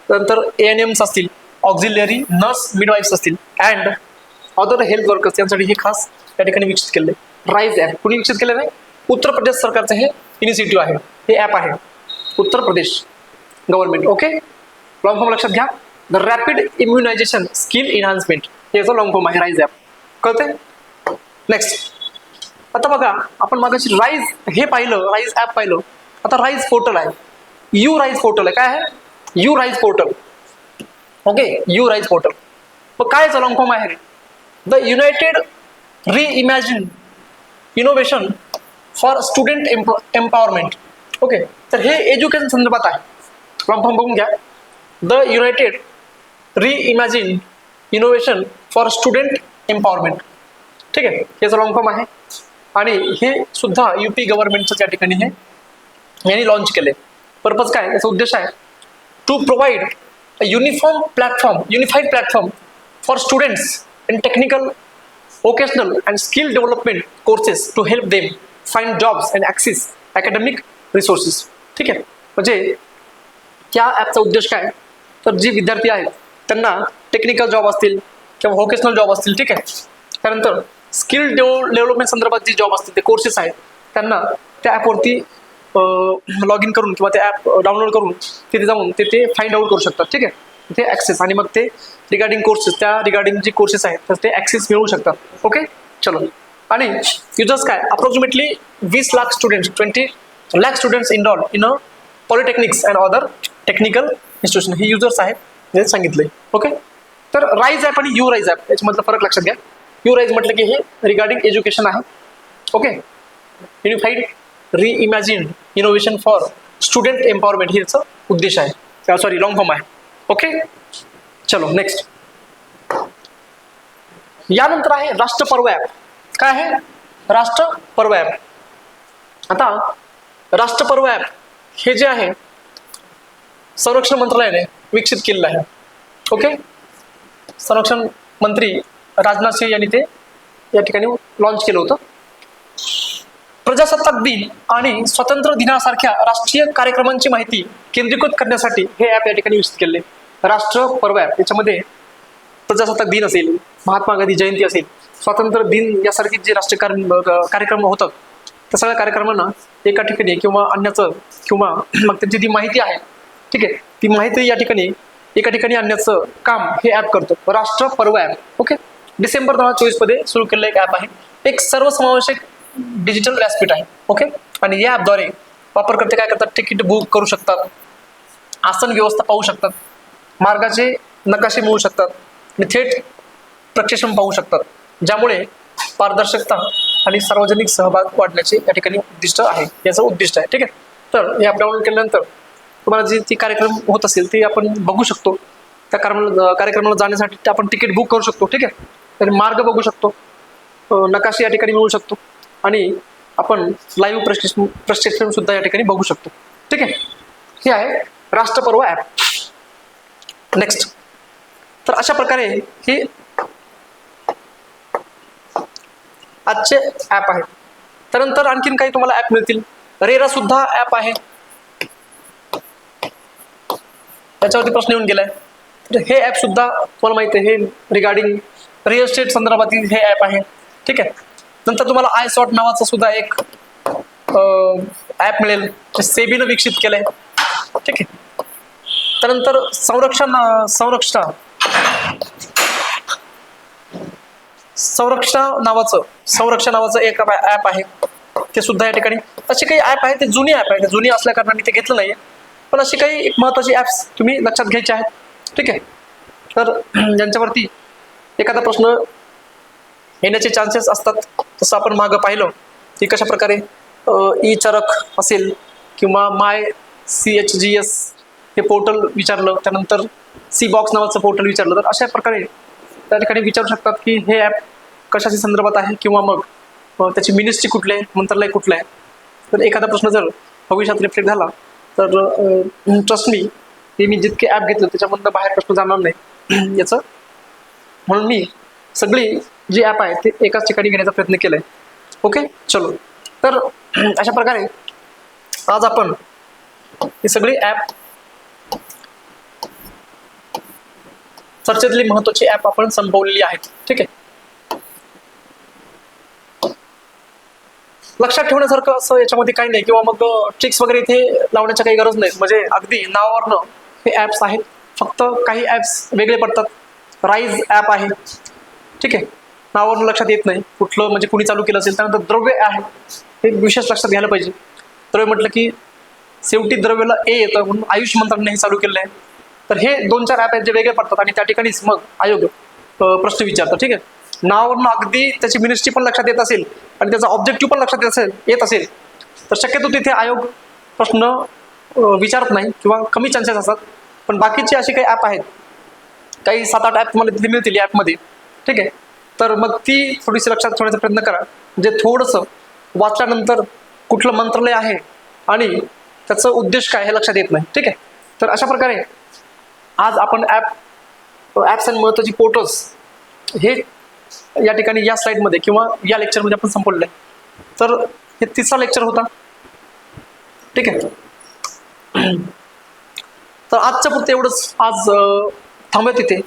नंतर ANMs असतील, ऑक्झिलरी नर्स मिडवाईफ्स असतील अँड अदर हेल्थ वर्कर्स यांसाठी हे खास या ठिकाणी विकसित केले. राईज ॲप कुणी विकसित केलं नाही? उत्तर प्रदेश सरकारचं हे इनिशिएटिव्ह आहे, हे ॲप आहे Uttar Pradesh government. Okay, long form लक्षात घ्या. The rapid immunisation skill enhancement, हे याचं लॉंग फॉर्म आहे राईज ॲप. कळते. नेक्स्ट, आता बघा आपण मागाशी राईज हे पाहिलं, राईज ॲप पाहिलं. आता राईज पोर्टल आहे, यू राईज पोर्टल आहे. काय आहे? U RISE portal. Okay, U RISE portal. मग काय याचं लॉंग फॉर्म आहे? The united reimagine innovation for student empowerment. Okay, तर हे एज्युकेशन संदर्भात आहे. लॉंग फॉर्म बघून घ्या. The united reimagine innovation for student empowerment. ठीक आहे, याचं लॉंग फॉर्म आहे. आणि हे सुद्धा यूपी गव्हर्नमेंटचं त्या ठिकाणी हे यांनी लॉन्च केले. पर्पज काय, याचा उद्देश आहे to provide a unified platform for students in technical, vocational and skill development courses to help them find jobs and access academic resources. ठीक आहे, म्हणजे या ॲपचा उद्देश काय, तर जे विद्यार्थी आहेत त्यांना टेक्निकल जॉब असतील किंवा व्होकेशनल जॉब असतील, ठीक आहे, त्यानंतर स्किल डेव्हलपमेंट संदर्भात जे जॉब असतील, ते कोर्सेस आहेत, त्यांना त्या ॲपवरती लॉग इन करून किंवा ते ॲप डाउनलोड करून तिथे जाऊन ते फाइंड आउट करू शकतात. ठीक आहे, ते ॲक्सेस, आणि मग ते रिगार्डिंग कोर्सेस, त्या रिगार्डिंग जे कोर्सेस आहेत तर ते ॲक्सेस मिळवू शकतात. ओके, चलो. आणि युजर्स काय, approximately 20 lakh students, 20 lakh students enrolled in a polytechnics and other technical institution, हे युजर्स आहेत, हे सांगितलंय. ओके, तर राईज ॲप आणि यू राईज ॲप याच्यामधला फरक लक्षात घ्या. यू राईज म्हटलं की हे रिगार्डिंग एज्युकेशन आहे. Okay, unified reimagine innovation for student empowerment, हे याचं उद्देश आहे. सॉरी, लॉंग फॉर्म आहे. ओके, चलो नेक्स्ट. यानंतर आहे राष्ट्रपर्व ॲप. काय आहे? राष्ट्रपर्व ॲप. आता राष्ट्रपर्व ॲप हे जे आहे संरक्षण मंत्रालयाने विकसित केलेलं आहे. ओके, संरक्षण मंत्री राजनाथ सिंह यांनी ते या ठिकाणी लॉन्च केलं होतं. प्रजासत्ताक दिन आणि स्वातंत्र्य दिनासारख्या राष्ट्रीय कार्यक्रमांची माहिती केंद्रीकृत करण्यासाठी हे ॲप या ठिकाणी विकसित केले. राष्ट्रपर्व ॲप याच्यामध्ये प्रजासत्ताक दिन असेल, महात्मा गांधी जयंती असेल, स्वातंत्र्य दिन यासारखे जे राष्ट्रीय कार्यक्रम होतात त्या सगळ्या कार्यक्रमांना एका ठिकाणी किंवा अन्याचं किंवा मग त्यांची जी माहिती आहे, ठीक आहे, ती माहिती या ठिकाणी एका ठिकाणी आणण्याचं काम हे ॲप करतो. राष्ट्रपर्व ॲप. ओके, डिसेंबर 2024 मध्ये सुरू केलेलं एक ॲप आहे. एक सर्वसमावेशक डिजिटल व्यासपीठ आहे. ओके, आणि या ॲपद्वारे वापरकर्ते काय करतात, तिकीट बुक करू शकतात, आसन व्यवस्था पाहू शकतात, मार्गाचे नकाशे मिळू शकतात आणि थेट प्रक्षेपण पाहू शकतात, ज्यामुळे पारदर्शकता आणि सार्वजनिक सहभाग वाढण्याचे या ठिकाणी उद्दिष्ट आहे, याचं उद्दिष्ट आहे. ठीक आहे, तर हे ॲप डाउनलोड केल्यानंतर तुम्हाला जे ती कार्यक्रम होत असेल ते आपण बघू शकतो. त्या कार्यक्रमाला जाण्यासाठी आपण तिकीट बुक करू शकतो. ठीक आहे, तर मार्ग बघू शकतो, नकाशे या ठिकाणी मिळू शकतो आणि आपण लाईव्ह प्रक्षेपण सुद्धा या ठिकाणी बघू शकतो. ठीक आहे, हे आहे राष्ट्रपर्व ॲप. नेक्स्ट, तर अशा प्रकारे हे आजचे ॲप आहेत. त्यानंतर आणखीन काही तुम्हाला ॲप मिळतील. रेरा सुद्धा ॲप आहे, त्याच्यावरती प्रश्न येऊन गेलाय. तर हे ॲप सुद्धा तुम्हाला माहिती आहे, हे रिगार्डिंग रिअल इस्टेट संदर्भातील हे ॲप आहे. ठीक आहे, नंतर तुम्हाला iSort नावाचं सुद्धा एक ॲप मिळेल, जे सेबीनं विकसित केलंय. ठीक आहे, त्यानंतर संरक्षण नावाचं एक ॲप आहे, ते सुद्धा या ठिकाणी. असे काही ॲप आहेत, ते जुनी ॲप आहे, जुनी असल्या कारणाने ते घेतलं नाहीये, पण अशी काही महत्त्वाची ॲप्स तुम्ही लक्षात घ्यायचे आहेत. ठीक आहे, तर ज्यांच्यावरती एखादा प्रश्न येण्याचे चान्सेस असतात, तसं आपण मागं पाहिलं की कशा प्रकारे ई चरक असेल किंवा माय CHGS हे पोर्टल विचारलं, त्यानंतर सी बॉक्स नावाचं पोर्टल विचारलं, तर अशा प्रकारे त्या ठिकाणी विचारू शकतात की हे ॲप कशाच्या संदर्भात आहे किंवा मग त्याची मिनिस्ट्री कुठली आहे, मंत्रालय कुठलं आहे. तर एखादा प्रश्न जर भविष्यात रिफ्लेक्ट झाला तर ट्रस्ट मी, हे मी जितके ॲप घेतले त्याच्यामधनं बाहेर प्रश्न जाणार नाही याचं, म्हणून मी सगळी जी ॲप आहे ते एकाच ठिकाणी घेण्याचा प्रयत्न केलाय. ओके, चलो. तर अशा प्रकारे आज आपण ही सगळी ॲप, चर्चेतली महत्त्वाची ॲप आपण संपवलेली आहेत. ठीक आहे, लक्षात ठेवण्यासारखं असं याच्यामध्ये काही नाही, किंवा मग ट्रिक्स वगैरे इथे लावण्याची काही गरज नाही. म्हणजे अगदी नावावरनं हे ॲप्स आहेत. फक्त काही ॲप्स वेगळे पडतात. राईज ॲप आहे, ठीक आहे, नावावरून लक्षात येत नाही कुठलं, म्हणजे कुणी चालू केलं असेल. त्यानंतर द्रव्य आहे, हे विशेष लक्षात घ्यायला पाहिजे. द्रव्य म्हटलं की शेवटी द्रव्याला ए येतं, म्हणून आयुष मंत्रालयाने हे चालू केलेलं आहे. तर हे 2-4 ॲप आहेत जे वेगळे पडतात आणि त्या ठिकाणीच मग आयोग प्रश्न विचारतात, ठीक आहे. नावावरून अगदी त्याची मिनिस्ट्री पण लक्षात येत असेल आणि त्याचा ऑब्जेक्टिव्ह पण लक्षात येत असेल तर शक्यतो तिथे आयोग प्रश्न विचारत नाही किंवा कमी चान्सेस असतात. पण बाकीचे असे काही ॲप आहेत, काही 7-8 ॲप तुम्हाला तिथे मिळतील ॲपमध्ये, ठीक आहे. तर मग ती थोडीशी लक्षात ठेवण्याचा प्रयत्न करा. म्हणजे थोडंसं वाचल्यानंतर कुठलं मंत्रालय आहे आणि त्याचं उद्देश काय हे लक्षात येत नाही, ठीक आहे. तर अशा प्रकारे आज आपण ॲप्स आणि महत्त्वाची पोर्टल्स हे या ठिकाणी या स्लाइडमध्ये किंवा या लेक्चरमध्ये आपण संपवलेलं आहे. तर हे 3रा लेक्चर होता, ठीक आहे. तर आजच्या पुरतं एवढंच. आज थांबूया तिथे.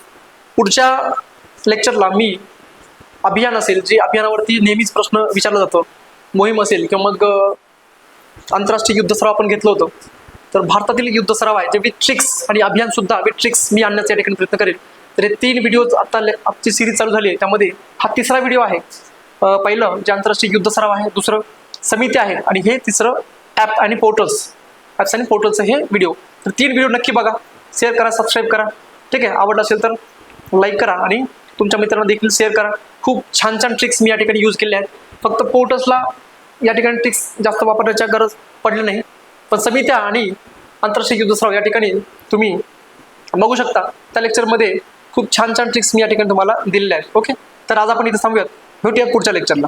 पुढच्या लेक्चरला मी अभियान असेल, जे अभियानावरती नेहमीच प्रश्न विचारला जातो, मोहीम असेल किंवा मग आंतरराष्ट्रीय युद्ध सराव आपण घेतलं होतं, तर भारतातील युद्ध सराव आहे जे विथ ट्रिक्स आणि अभियान सुद्धा विथ ट्रिक्स मी आणण्याचा या ठिकाणी प्रयत्न करेल. तर हे 3 व्हिडिओज आता आजची सिरीज चालू झाली आहे, त्यामध्ये हा 3रा व्हिडिओ आहे. पहिलं जे आंतरराष्ट्रीय युद्ध सराव आहे, दुसरं समिती आहे आणि हे 3रं ॲप्स आणि पोर्टल्सचं हे व्हिडिओ. तर 3 व्हिडिओ नक्की बघा, शेअर करा, सबस्क्राईब करा, ठीक आहे. आवडलं असेल तर लाईक करा आणि तुमच्या मित्रांना देखील शेअर करा. खूप छान छान ट्रिक्स मी या ठिकाणी यूज केल्या आहेत. फक्त पोर्टल्सला या ठिकाणी ट्रिक्स जास्त वापरण्याची गरज पडली नाही, पण समित्या आणि आंतरराष्ट्रीय युद्ध सराव या ठिकाणी तुम्ही बघू शकता. त्या लेक्चरमध्ये खूप छान छान ट्रिक्स मी या ठिकाणी तुम्हाला दिलेल्या आहेत. ओके, तर आज आपण इथे थांबूयात. भेटूयात पुढच्या लेक्चरला.